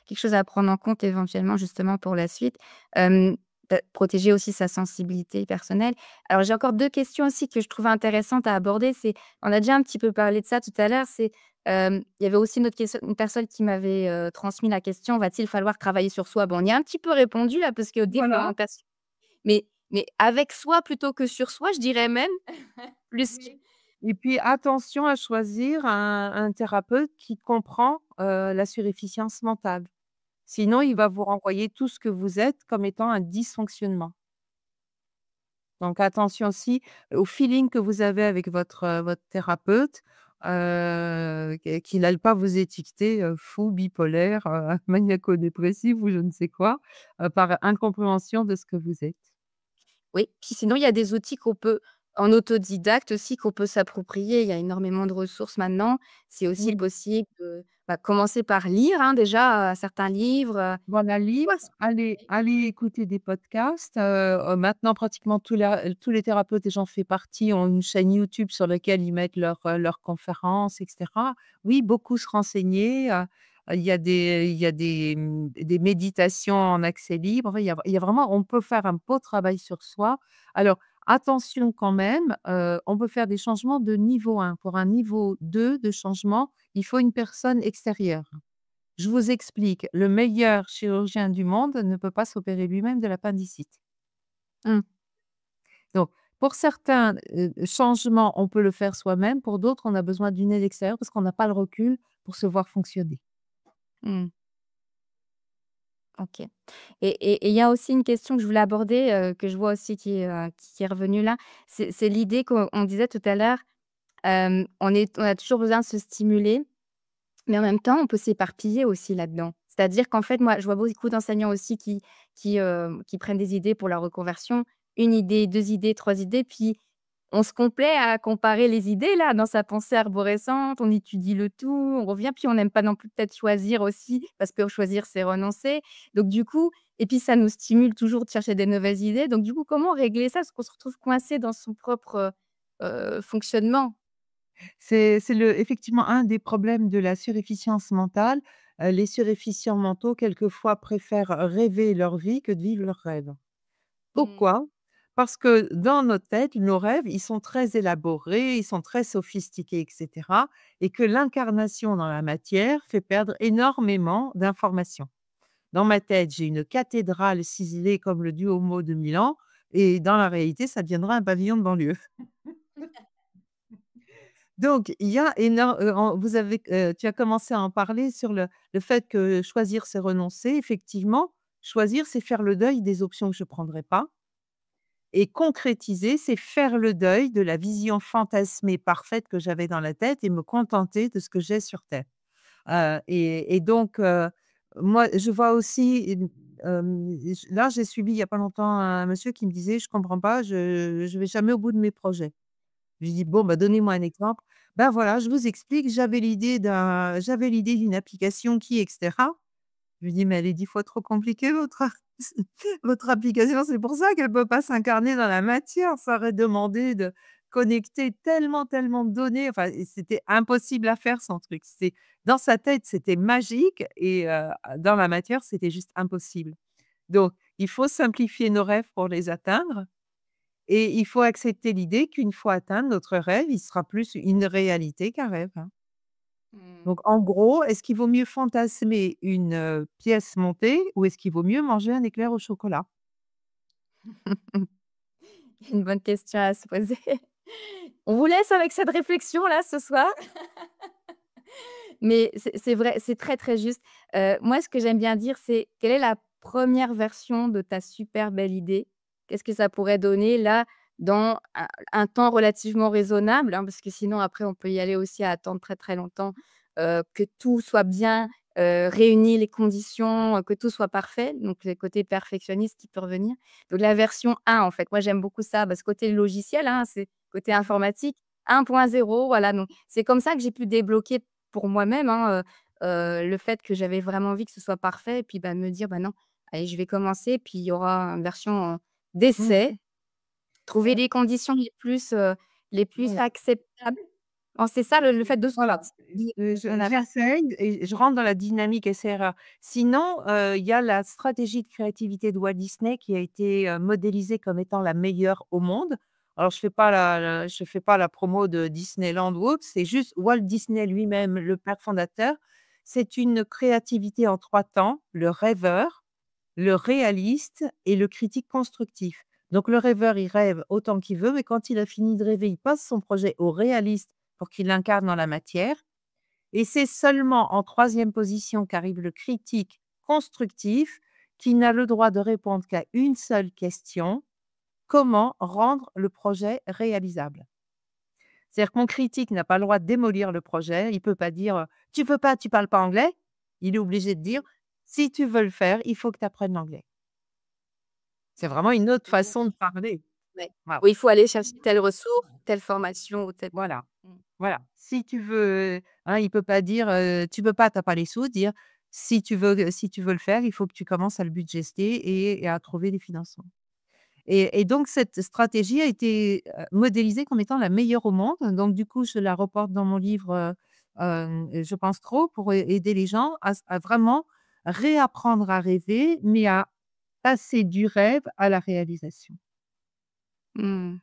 quelque chose à prendre en compte éventuellement justement pour la suite. Protéger aussi sa sensibilité personnelle. Alors j'ai encore 2 questions aussi que je trouve intéressantes à aborder. C'est on a déjà un petit peu parlé de ça tout à l'heure, il y avait aussi une personne qui m'avait, transmis la question: «Va-t-il falloir travailler sur soi?» Bon, on y a un petit peu répondu là parce que Voilà. différentes personnes mais avec soi plutôt que sur soi, je dirais même plus que Et puis attention à choisir un thérapeute qui comprend, la surefficience mentale. Sinon, il va vous renvoyer tout ce que vous êtes comme étant un dysfonctionnement. Donc attention aussi au feeling que vous avez avec votre thérapeute, qu'il n'aille pas vous étiqueter, fou, bipolaire, maniaco-dépressif ou je ne sais quoi, par incompréhension de ce que vous êtes. Oui, puis sinon, il y a des outils qu'on peut en autodidacte aussi, qu'on peut s'approprier. Il y a énormément de ressources maintenant. C'est aussi Oui. possible de, commencer par lire, hein, déjà, certains livres, Voilà, lire, soit aller écouter des podcasts, maintenant pratiquement tous les thérapeutes et j'en fais partie, ont une chaîne YouTube sur laquelle ils mettent leurs conférences et cetera. Oui, beaucoup se renseigner, il y a des méditations en accès libre. Il y a vraiment on peut faire un beau travail sur soi. Alors attention quand même, on peut faire des changements de niveau 1. Pour un niveau 2 de changement, il faut une personne extérieure. Je vous explique, le meilleur chirurgien du monde ne peut pas s'opérer lui-même de l'appendicite. mmh, Donc, pour certains, changements, on peut le faire soi-même, pour d'autres, on a besoin d'une aide extérieure parce qu'on n'a pas le recul pour se voir fonctionner. mmh, OK et il y a aussi une question que je voulais aborder, que je vois aussi qui est revenue là. C'est l'idée qu'on disait tout à l'heure, on a toujours besoin de se stimuler. Mais en même temps, on peut s'éparpiller aussi là-dedans. C'est-à-dire qu'en fait, moi, je vois beaucoup d'enseignants aussi qui prennent des idées pour la reconversion. Une idée, 2 idées, 3 idées, puis on se complaît à comparer les idées là, dans sa pensée arborescente. On étudie le tout, on revient, puis on n'aime pas non plus peut-être choisir aussi, parce que choisir, c'est renoncer. Donc du coup et puis ça nous stimule toujours de chercher des nouvelles idées. Donc du coup, comment régler ça? Parce qu'on se retrouve coincé dans son propre, fonctionnement. C'est effectivement un des problèmes de la surefficience mentale. Les surefficients mentaux, quelquefois, préfèrent rêver leur vie que de vivre leurs rêves. Mmh. Pourquoi? Parce que dans notre tête, nos rêves, ils sont très élaborés, ils sont très sophistiqués et cetera et que l'incarnation dans la matière fait perdre énormément d'informations. Dans ma tête, j'ai une cathédrale ciselée comme le Duomo de Milan et dans la réalité, ça deviendra un pavillon de banlieue. Donc il y a vous avez, tu as commencé à en parler sur le fait que choisir, c'est renoncer. Effectivement, choisir, c'est faire le deuil des options que je ne prendrai pas. Et concrétiser, c'est faire le deuil de la vision fantasmée parfaite que j'avais dans la tête et me contenter de ce que j'ai sur terre. Et donc, moi, je vois aussi là, j'ai suivi il y a pas longtemps un monsieur qui me disait: «Je comprends pas, je vais jamais au bout de mes projets». Je lui dis: «Bon, bah, donnez-moi un exemple». Ben voilà, je vous explique, j'avais l'idée d'une application qui et cetera. Je lui dis: «Mais elle est 10 fois trop compliquée votre application, c'est pour ça qu'elle ne peut pas s'incarner dans la matière. Ça aurait demandé de connecter tellement, tellement de données». Enfin et c'était impossible à faire son truc. C'est dans sa tête, c'était magique et dans la matière, c'était juste impossible. Donc il faut simplifier nos rêves pour les atteindre et il faut accepter l'idée qu'une fois atteint notre rêve, il sera plus une réalité qu'un rêve, hein. Mmh. Donc en gros, est-ce qu'il vaut mieux fantasmer une, pièce montée ou est-ce qu'il vaut mieux manger un éclair au chocolat? Une bonne question à se poser. On vous laisse avec cette réflexion-là ce soir. Mais c'est vrai, c'est très, très juste. Moi, ce que j'aime bien dire, c'est: quelle est la première version de ta super belle idée? Qu'est-ce que ça pourrait donner là, dans un temps relativement raisonnable, hein, parce que sinon après on peut y aller aussi à attendre très, très longtemps, que tout soit bien, réuni les conditions, que tout soit parfait, donc le côté perfectionniste qui peut revenir. Donc la version 1 en fait, moi j'aime beaucoup ça, parce que côté logiciel, hein, c'est côté informatique 1.0 voilà, donc c'est comme ça que j'ai pu débloquer pour moi-même, hein, le fait que j'avais vraiment envie que ce soit parfait et puis, bah, me dire: «Bah, non, allez, je vais commencer, puis il y aura une version, Mmh. d'essai, trouver Ouais, les conditions les plus voilà. acceptables». Oh, c'est ça le fait de se Voilà, dire on je a j'essaye et je rentre dans la dynamique essai-erreur. Sinon, il y a la stratégie de créativité de Walt Disney qui a été, modélisée comme étant la meilleure au monde. Alors je fais pas la promo de Disneyland ou autre, c'est juste Walt Disney lui-même, le père fondateur. C'est une créativité en 3 temps: le rêveur, le réaliste et le critique constructif. Donc le rêveur, il rêve autant qu'il veut, mais quand il a fini de rêver, il passe son projet au réaliste pour qu'il l'incarne dans la matière et c'est seulement en troisième position qu'arrive le critique constructif qui n'a le droit de répondre qu'à une seule question: comment rendre le projet réalisable? C'est-à-dire que mon critique n'a pas le droit de démolir le projet. Il peut pas dire, «Tu peux pas, tu parles pas anglais». Il est obligé de dire: «Si tu veux le faire, il faut que tu apprennes l'anglais». C'est vraiment une autre façon de parler. ouais. Voilà, Oui, il faut aller chercher telle ressource, telle formation ou telle voilà, mmh. voilà. Si tu veux, hein, il peut pas dire, «Tu peux pas, tu as pas les sous», dire: Si tu veux le faire, il faut que tu commences à le budgéter et à trouver des financements». Et donc cette stratégie a été, modélisée comme étant la meilleure au monde. Donc du coup, je la reporte dans mon livre, Je pense trop pour aider les gens à vraiment réapprendre à rêver, mais à passer du rêve à la réalisation.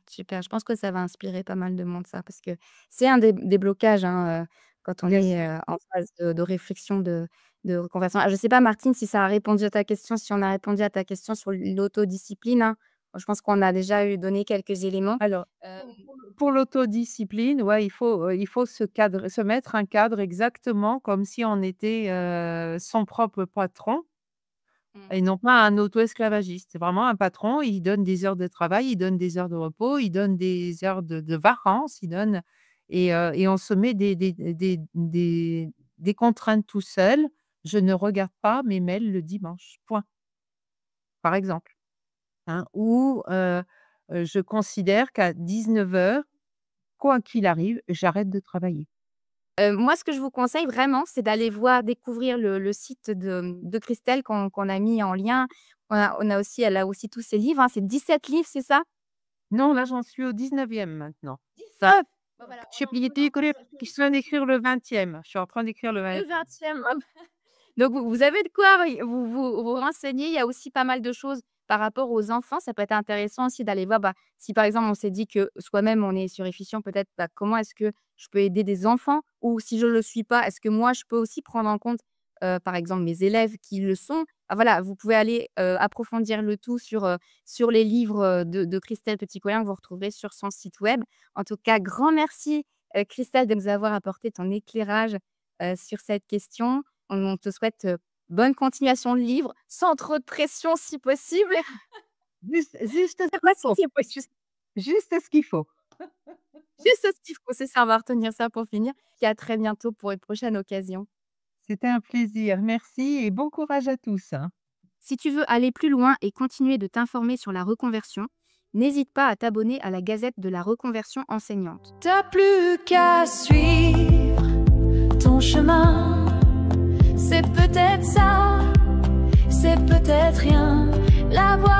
Super, je pense que ça va inspirer pas mal de monde ça, parce que c'est un des blocages, hein, quand on Bien est, sûr. en phase de réflexion, de reconversion. Ah, je sais pas Martine si ça a répondu à ta question, si on a répondu à ta question sur l'autodiscipline, hein. Je pense qu'on a déjà donné quelques éléments. Alors, Hem, pour l'autodiscipline, ouais, il faut se mettre un cadre exactement comme si on était, son propre patron mmh, et non pas un auto-esclavagiste. C'est vraiment un patron, il donne des heures de travail, il donne des heures de repos, il donne des heures de vacances, il donne et on se met des contraintes tout seul. Je ne regarde pas mes mails le dimanche, point, par exemple, hein. Ou, je considère qu'à 19:00, quoi qu'il arrive, j'arrête de travailler. moi, ce que je vous conseille vraiment, c'est d'aller voir, découvrir le site de Christelle qu'on a mis en lien. On a aussi elle a aussi tous ses livres, hein, c'est 17 livres, c'est ça? Non, là, j'en suis au 19e maintenant. 19! Bah, voilà, Je suis en train d'écrire le 20e. Je suis en train d'écrire le 20. le 20e. Donc vous avez de quoi vous renseigner. Il y a aussi pas mal de choses par rapport aux enfants. Ça peut être intéressant aussi d'aller voir, bah, si par exemple on s'est dit que soi-même on est sur-efficient peut-être, bah, comment est-ce que je peux aider des enfants? Ou si je ne le suis pas, est-ce que moi je peux aussi prendre en compte, par exemple mes élèves qui le sont? Ah voilà, vous pouvez aller, approfondir le tout sur les livres, de Christelle Petit-Colin que vous retrouverez sur son site web. En tout cas, grand merci, Christelle de nous avoir apporté ton éclairage, sur cette question. On te souhaite, bonne continuation de livre, sans trop de pression si possible. Juste ce qu'il Pas faut, si possible, juste ce qu'il faut. juste ce qu'il faut, c'est ça, on va retenir ça pour finir. Puis à très bientôt pour une prochaine occasion. C'était un plaisir. Merci et bon courage à tous, hein. Si tu veux aller plus loin et continuer de t'informer sur la reconversion, n'hésite pas à t'abonner à la Gazette de la reconversion enseignante. T'as plus qu'à suivre ton chemin, c'est peut-être ça c'est peut-être rien. La voix